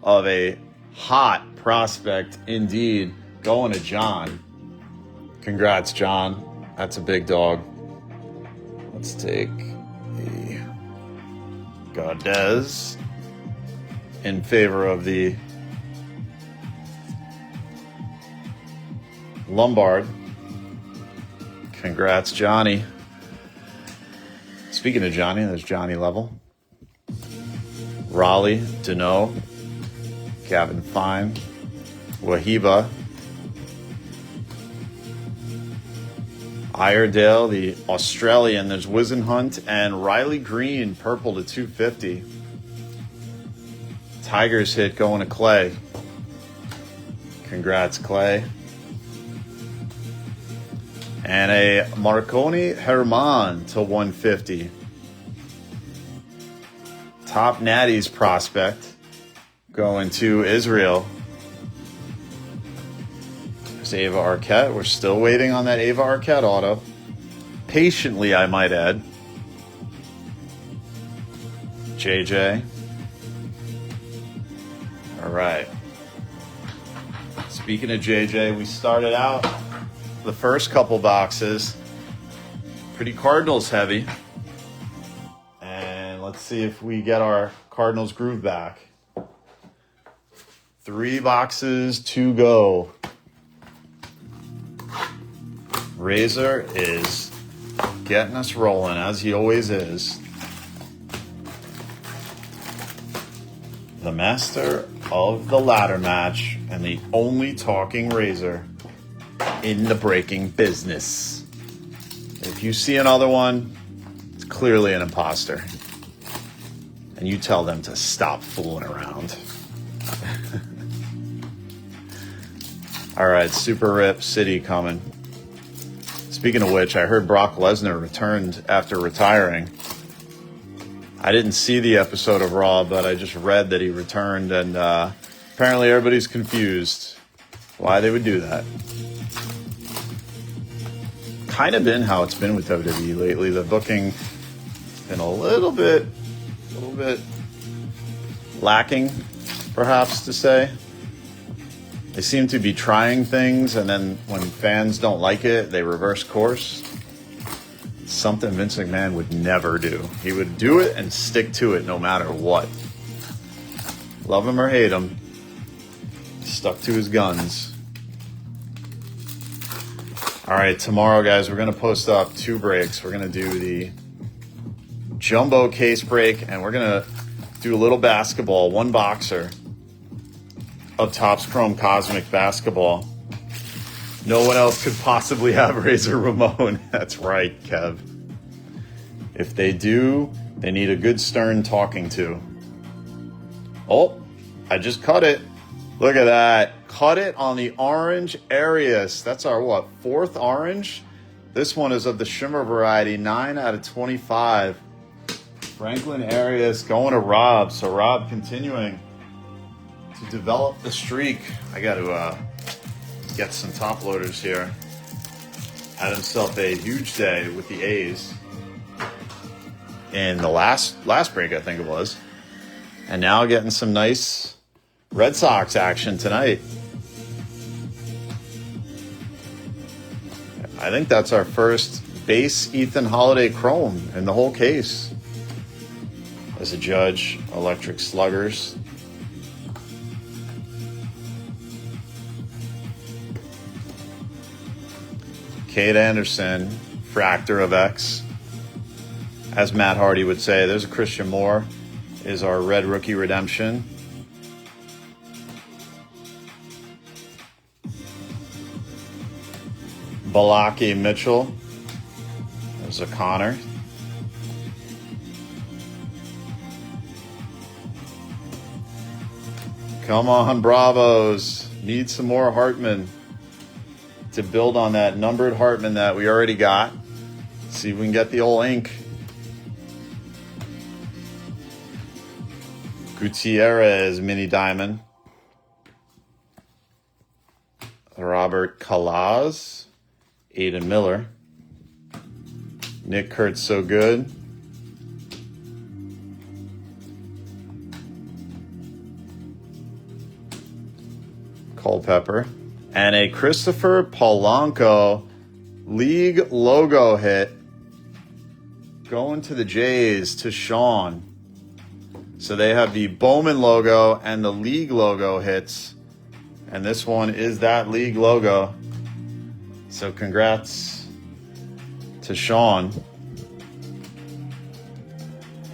of a hot prospect indeed. Going to John. Congrats, John. That's a big dog. Let's take the Gaudez in favor of the Lombard. Congrats, Johnny. Speaking of Johnny, there's Johnny Level. Raleigh, Deneau, Gavin Fine, Wahiba, Iredale, the Australian. There's Wisenhunt and Riley Green, purple to 250. Tigers hit going to Clay. Congrats, Clay. And a Marconi Herman to 150. Top Natties prospect going to Israel. There's Ava Arquette. We're still waiting on that Ava Arquette auto. Patiently, I might add. JJ. All right. Speaking of JJ, we started out the first couple boxes pretty Cardinals heavy. And let's see if we get our Cardinals groove back. 3 boxes to go. Razor is getting us rolling, as he always is. The master of the ladder match and the only talking Razor in the breaking business. If you see another one, it's clearly an imposter. And you tell them to stop fooling around. All right, Super Rip City coming. Speaking of which, I heard Brock Lesnar returned after retiring. I didn't see the episode of Raw, but I just read that he returned, and apparently everybody's confused why they would do that. Kind of been how it's been with WWE lately. The booking been a little bit lacking, perhaps to say. They seem to be trying things, and then when fans don't like it, they reverse course. Something Vince McMahon would never do. He would do it and stick to it no matter what. Love him or hate him, stuck to his guns. All right, tomorrow, guys, we're going to post up 2 breaks. We're going to do the jumbo case break, and we're going to do a little basketball, 1 boxer of Topps Chrome Cosmic Basketball. No one else could possibly have Razor Ramon. That's right, Kev. If they do, they need a good stern talking to. Oh, I just cut it. Look at that. Cut it on the orange Arias. That's our, 4th orange? This one is of the shimmer variety, 9 out of 25. Franklin Arias going to Rob. So Rob continuing to develop the streak. I got to get some top loaders here. Had himself a huge day with the A's in the last break, I think it was. And now getting some nice Red Sox action tonight. I think that's our first base Ethan Holiday Chrome in the whole case. As a judge, Electric Sluggers. Kate Anderson, Fractor of X. As Matt Hardy would say, there's a Christian Moore, is our red rookie redemption. Balaki Mitchell, there's a Connor. Come on, Bravos. Need some more Hartman to build on that numbered Hartman that we already got. See if we can get the old ink. Gutierrez Mini Diamond. Robert Calaz. Aiden Miller. Nick Kurtz So Good. Culpepper. And a Christopher Polanco league logo hit going to the Jays to Sean. So they have the Bowman logo and the league logo hits. And this one is that league logo. So congrats to Sean.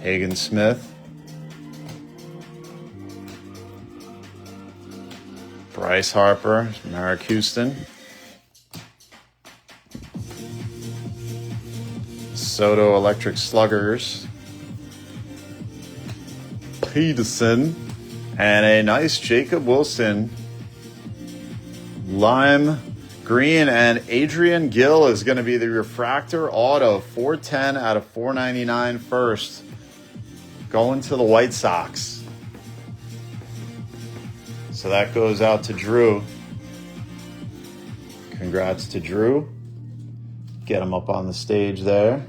Hagen Smith. Bryce Harper, Marek Houston. Soto Electric Sluggers. Peterson. And a nice Jacob Wilson. Lime green. And Adrian Gill is going to be the refractor auto. 410 out of 499 first. Going to the White Sox. So that goes out to Drew. Congrats to Drew. Get him up on the stage there.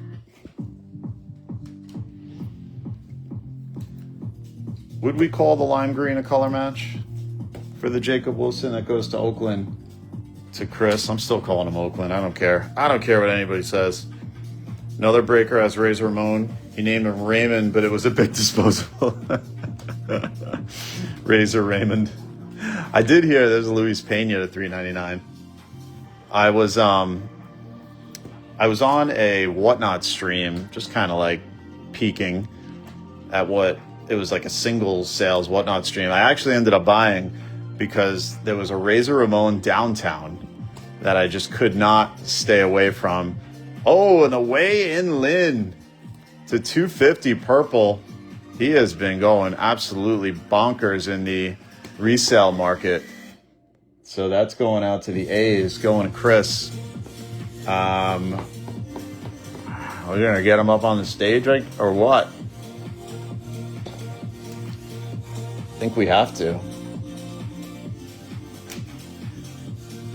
Would we call the lime green a color match? for the Jacob Wilson that goes to Oakland to Chris. I'm still calling him Oakland. I don't care. I don't care what anybody says. Another breaker has Razor Ramon. He named him Raymond, but it was a big disposable. Razor Raymond. I did hear there's a Luis Pena to $3.99. I was on a Whatnot stream, just kind of like peeking at what it was, like a singles sales Whatnot stream. I actually ended up buying because there was a Razor Ramon downtown that I just could not stay away from. Oh, and the way in Lynn to 250 purple. He has been going absolutely bonkers in the resale market. So that's going out to the A's, going to Chris. We're going to get him up on the stage, right? Or what? I think we have to.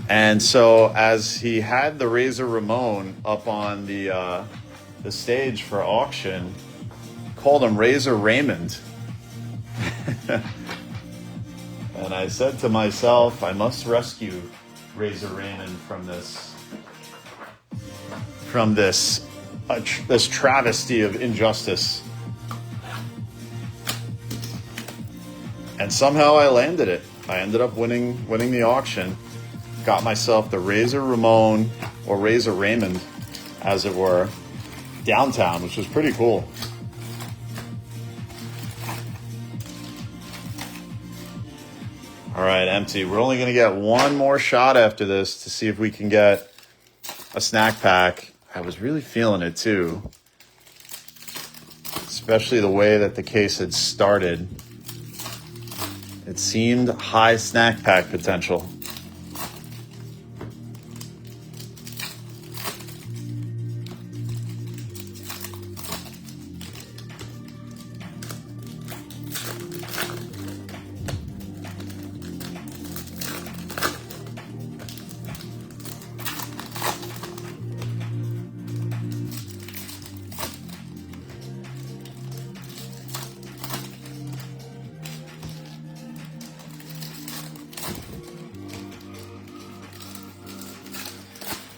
And so as he had the Razor Ramon up on the stage for auction, called him Razor Raymond. And I said to myself, I must rescue Razor Raymond from this travesty of injustice. And somehow I landed it. I ended up winning the auction. Got myself the Razor Ramon, or Razor Raymond, as it were, downtown, which was pretty cool. All right, empty. We're only going to get one more shot after this to see if we can get a snack pack. I was really feeling it too, especially the way that the case had started. It seemed high snack pack potential.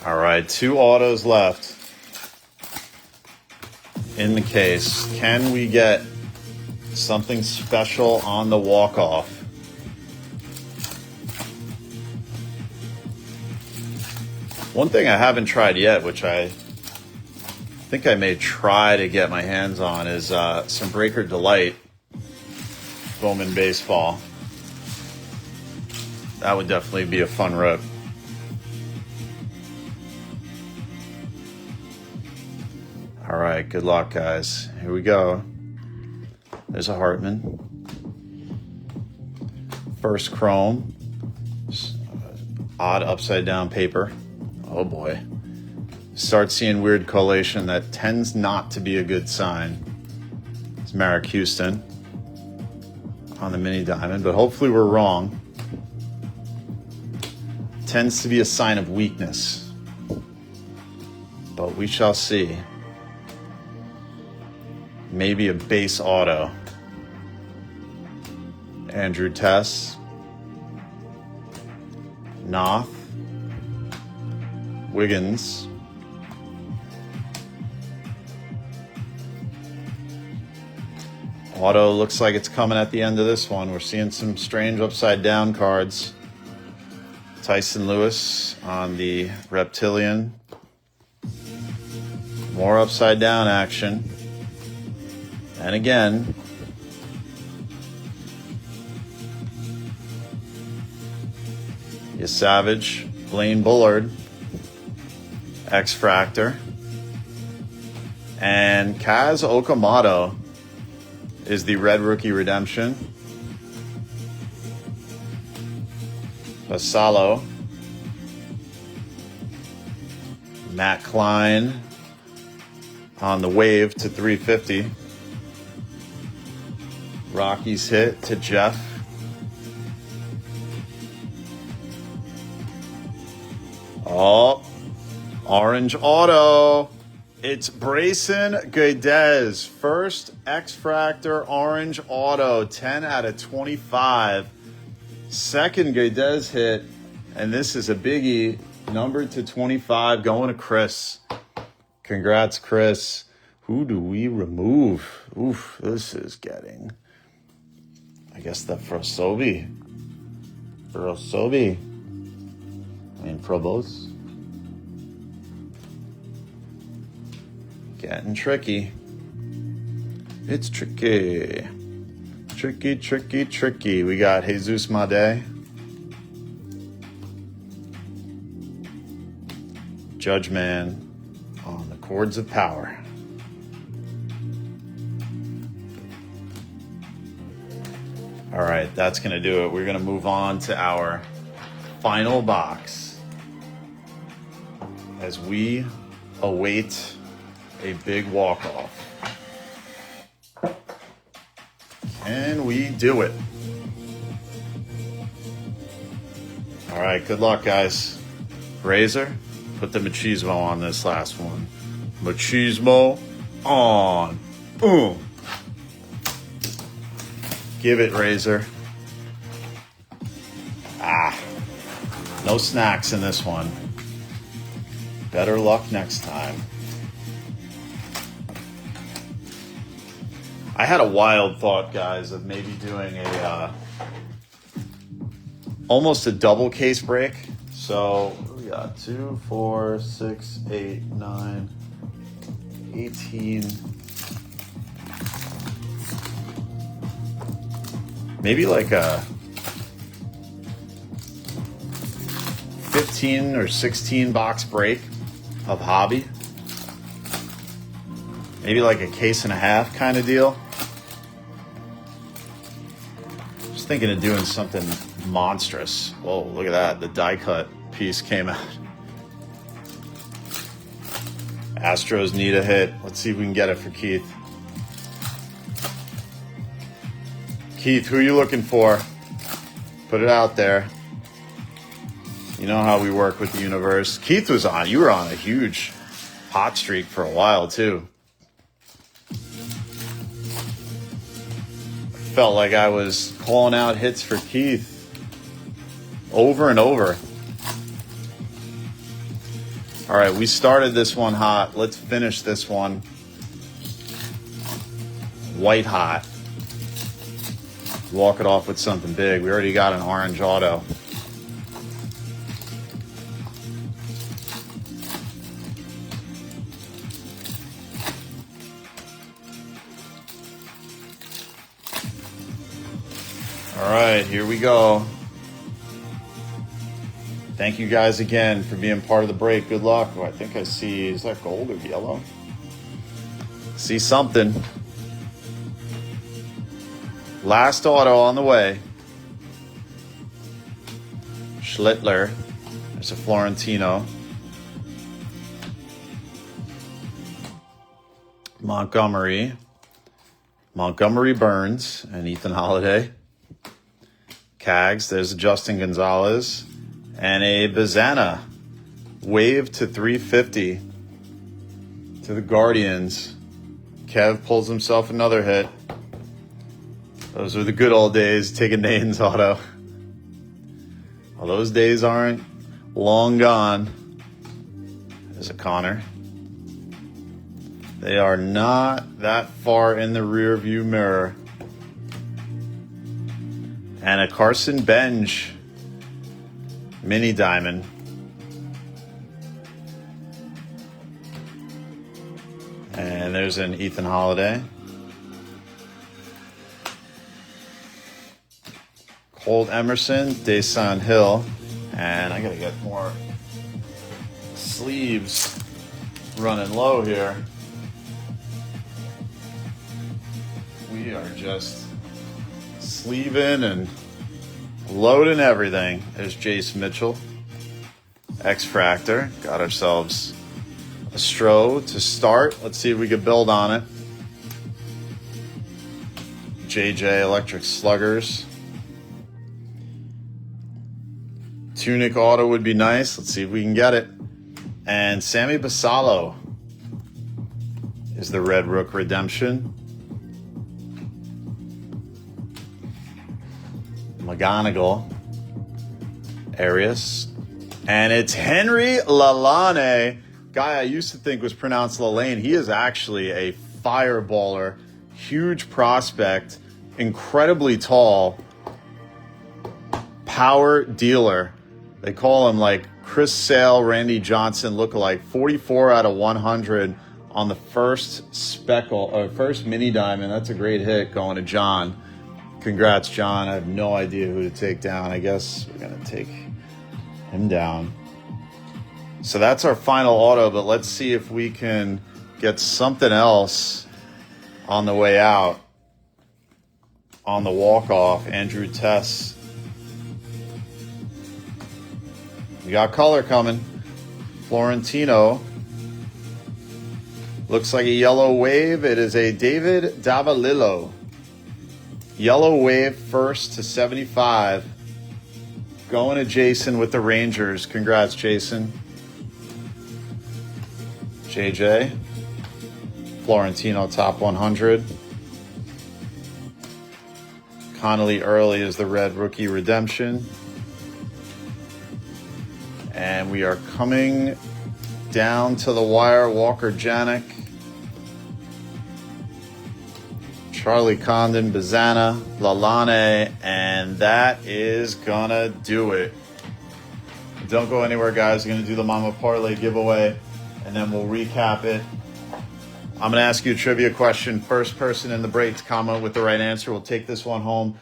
All right, 2 autos left in the case. Can we get something special on the walk-off? One thing I haven't tried yet, which I think I may try to get my hands on, is some Breaker Delight Bowman Baseball. That would definitely be a fun rip. All right, good luck, guys. Here we go. There's a Hartman. First chrome. Odd upside down paper. Oh boy. Start seeing weird collation that tends not to be a good sign. It's Merrick Houston on the mini diamond, but hopefully we're wrong. Tends to be a sign of weakness, but we shall see. Maybe a base auto. Andrew Tess. Noth. Wiggins. Auto looks like it's coming at the end of this one. We're seeing some strange upside down cards. Tyson Lewis on the Reptilian. More upside down action. And again, Savage, Blaine Bullard, X-Fractor, and Kaz Okamoto is the Red Rookie Redemption. Basalo, Matt Klein on the wave to 350. Rockies hit to Jeff. Oh, orange auto. It's Brayson Guedes. First X-Fractor orange auto. 10 out of 25. Second Guedes hit, and this is a biggie, numbered to 25, going to Chris. Congrats, Chris. Who do we remove? Oof, this is getting, I guess, the Frosobi. Frobos. Getting tricky. It's tricky. Tricky. We got Jesus Made. Judge Man on the chords of power. All right, that's going to do it. We're going to move on to our final box as we await a big walk-off. Can we do it? All right, good luck, guys. Razor, put the machismo on this last one. Machismo on. Boom. Give it, Razor. No snacks in this one. Better luck next time. I had a wild thought, guys, of maybe doing a almost a double case break. So we got 2, 4, 6, 8, 9, 18. Maybe like a 15 or 16 box break of hobby. Maybe like a case and a half kind of deal. Just thinking of doing something monstrous. Whoa, look at that. The die cut piece came out. Astros need a hit. Let's see if we can get it for Keith. Keith, who are you looking for? Put it out there. You know how we work with the universe. Keith was on. You were on a huge hot streak for a while, too. Felt like I was calling out hits for Keith over and over. All right, we started this one hot. Let's finish this one white hot. Walk it off with something big. We already got an orange auto. All right, here we go. Thank you guys again for being part of the break. Good luck. Oh, I think I see, is that gold or yellow? See something. Last auto on the way. Schlittler. There's a Florentino. Montgomery Burns and Ethan Holiday. Cags, there's a Justin Gonzalez. And a Bazana. Wave to 350 to the Guardians. Kev pulls himself another hit. Those were the good old days, taking Nane's auto. Well, those days aren't long gone. There's a Connor. They are not that far in the rear view mirror. And a Carson Benj mini diamond. And there's an Ethan Holiday. Colt Emerson, Daeson Hill. And I gotta get more sleeves running low here. We are just sleeving and loading everything. There's Jace Mitchell. X-Fractor. Got ourselves a Stro to start. Let's see if we can build on it. JJ Electric Sluggers. Tunic auto would be nice. Let's see if we can get it. And Sammy Basallo is the Red Rook Redemption. McGonigal. Arias. And it's Henry Lalane, guy I used to think was pronounced Lalane. He is actually a fireballer, huge prospect, incredibly tall, power dealer. They call him like Chris Sale, Randy Johnson lookalike. 44 out of 100 on the first Speckle, or first mini diamond. That's a great hit going to John. Congrats, John. I have no idea who to take down. I guess we're going to take him down. So that's our final auto, but let's see if we can get something else on the way out. On the walk-off, Andrew Tess. We got color coming. Florentino. Looks like a yellow wave. It is a David Davalillo. Yellow wave first to 75. Going to Jason with the Rangers. Congrats, Jason. JJ. Florentino top 100. Connolly Early is the red rookie redemption. And we are coming down to the wire. Walker Janik. Charlie Condon, Bazana, Lalane, and that is gonna do it. Don't go anywhere, guys. We're gonna do the Mama Parlay giveaway, and then we'll recap it. I'm gonna ask you a trivia question. First person in the break to comment with the right answer will take this one home.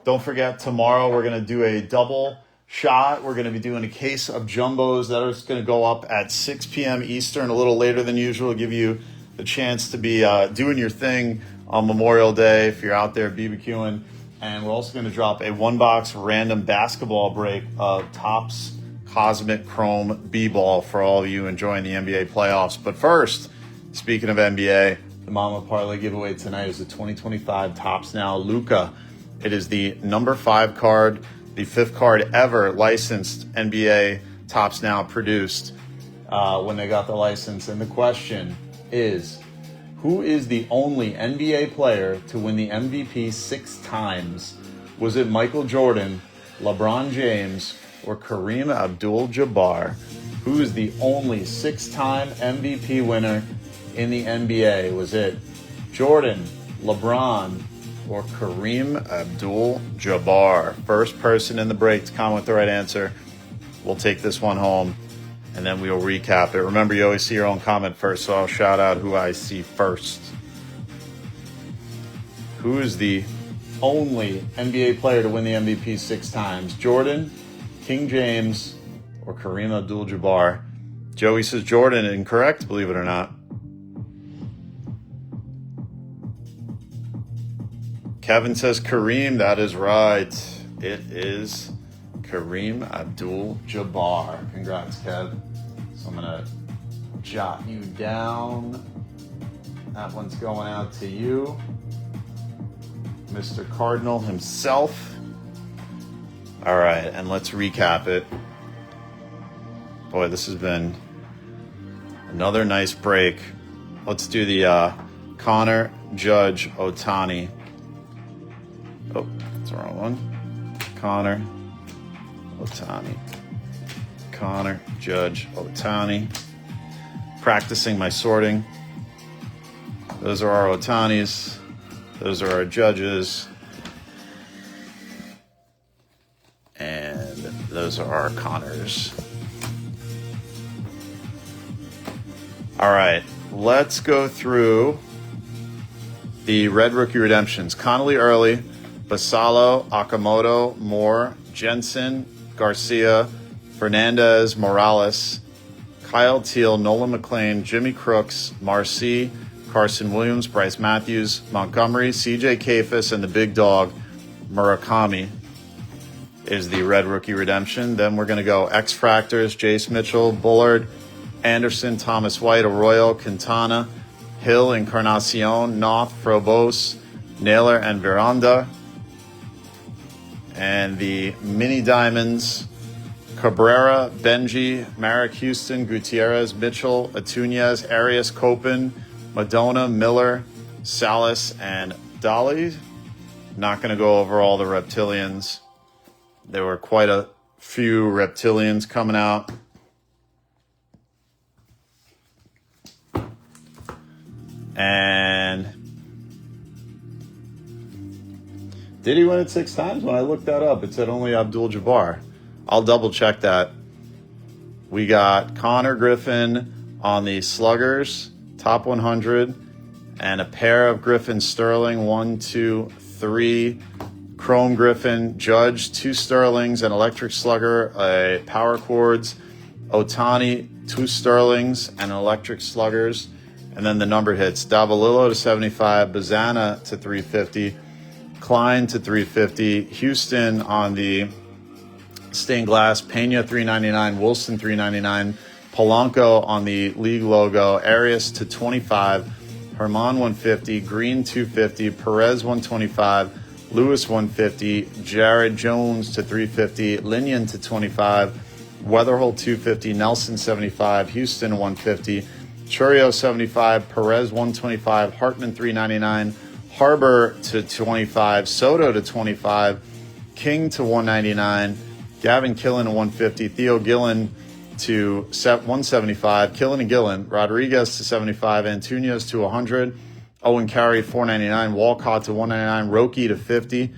Don't forget, tomorrow we're gonna do a double shot. We're gonna be doing a case of jumbos that are gonna go up at 6 p.m. Eastern, a little later than usual. Give you the chance to be doing your thing on Memorial Day if you're out there BBQing. And we're also going to drop a one-box random basketball break of Topps Cosmic Chrome B-Ball for all of you enjoying the NBA playoffs. But first, speaking of NBA, the Mama Parlay giveaway tonight is the 2025 Topps Now Luka. It is the number 5 card, the 5th card ever licensed NBA Topps Now produced when they got the license. And the question is, who is the only NBA player to win the MVP 6 times? Was it Michael Jordan, LeBron James, or Kareem Abdul-Jabbar? Who is the only 6-time MVP winner in the NBA? Was it Jordan, LeBron, or Kareem Abdul-Jabbar? First person in the break to comment with the right answer will take this one home. And then we'll recap it. Remember, you always see your own comment first, so I'll shout out who I see first. Who is the only NBA player to win the MVP 6 times? Jordan, King James, or Kareem Abdul-Jabbar? Joey says Jordan. Incorrect, believe it or not. Kevin says Kareem. That is right. It is Kareem Abdul-Jabbar. Congrats, Kev. So I'm going to jot you down. That one's going out to you, Mr. Cardinal himself. All right, and let's recap it. Boy, this has been another nice break. Let's do the Connor, Judge, Ohtani. Oh, that's the wrong one. Connor, Ohtani. Connor, Judge, Ohtani. Practicing my sorting. Those are our Ohtanis. Those are our Judges. And those are our Connors. All right, let's go through the red rookie redemptions. Connolly Early, Basallo, Okamoto, Moore, Jensen, Garcia, Fernandez, Morales, Kyle Teal, Nolan McLean, Jimmy Crooks, Marcy, Carson Williams, Bryce Matthews, Montgomery, CJ Kafis, and the big dog, Murakami, is the red rookie redemption. Then we're going to go X-Fractors, Jace Mitchell, Bullard, Anderson, Thomas White, Arroyo, Quintana, Hill, Encarnacion, Noth, Frobos, Naylor, and Veranda. And the mini diamonds, Cabrera, Benji, Marek Houston, Gutierrez, Mitchell, Atunez, Arias, Copen, Madonna, Miller, Salas, and Dolly. Not going to go over all the reptilians. There were quite a few reptilians coming out. And did he win it 6 times? When I looked that up, it said only Abdul-Jabbar. I'll double check that. We got Connor Griffin on the Sluggers, top 100, and a pair of Griffin Sterling, 1, 2, 3. Chrome Griffin, Judge, 2 Sterlings, an Electric Slugger, a Power Chords, Otani, 2 Sterlings, and Electric Sluggers. And then the number hits: Davalillo to 75, Bazana to 350, Klein to 350, Houston on the stained glass, Pena 399, Wilson 399, Polanco on the league logo, Arias to 25, Herman 150, Green 250, Perez 125, Lewis 150, Jared Jones to 350, Linian to 25, Weatherholt 250, Nelson 75, Houston 150, Churio 75, Perez 125, Hartman 399, Harbor to 25, Soto to 25, King to 199, Gavin Killen to 150, Theo Gillen to 175, Killen and Gillen, Rodriguez to 75, Antunes to 100, Owen Carey 499, Walcott to 199, Roki to 50,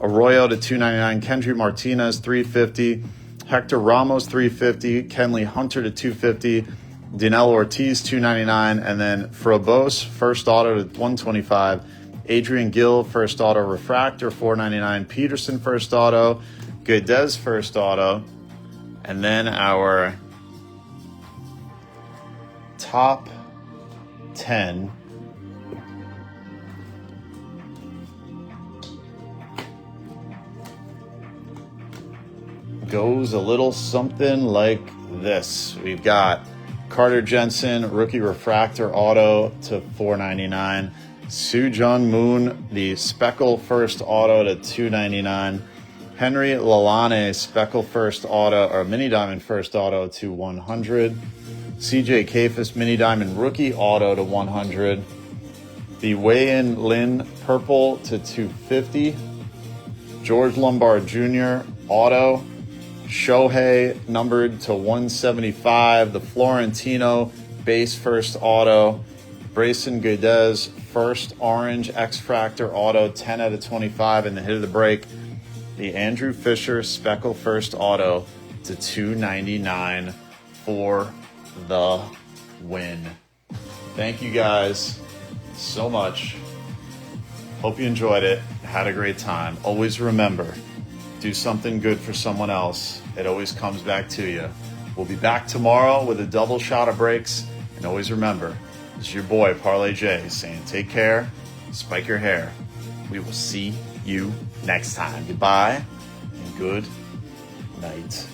Arroyo to 299, Kendry Martinez 350, Hector Ramos 350, Kenley Hunter to 250, Dinel Ortiz 299, and then Frobos first auto to 125, Adrian Gill first auto refractor 499, Peterson first auto, Guedes first auto, and then our top 10 goes a little something like this. We've got Carter Jensen, rookie refractor auto to 499. Soo-Jung Moon, the Speckle first auto to 299. Henry Lalane, Speckle first auto, or mini diamond first auto to 100. CJ Kafis, mini diamond rookie auto to 100. The Wei-In Lin purple to 250. George Lombard Jr. auto. Shohei numbered to 175. The Florentino base first auto. Brayson Guedes first orange X-Fractor auto 10 out of 25. And the hit of the break, the Andrew Fischer Speckle first auto to 299 for the win. Thank you guys so much. Hope you enjoyed it. Had a great time. Always remember, do something good for someone else. It always comes back to you. We'll be back tomorrow with a double shot of breaks. And always remember, this is your boy, Parlay J, saying take care, spike your hair. We will see you next time. Goodbye and good night.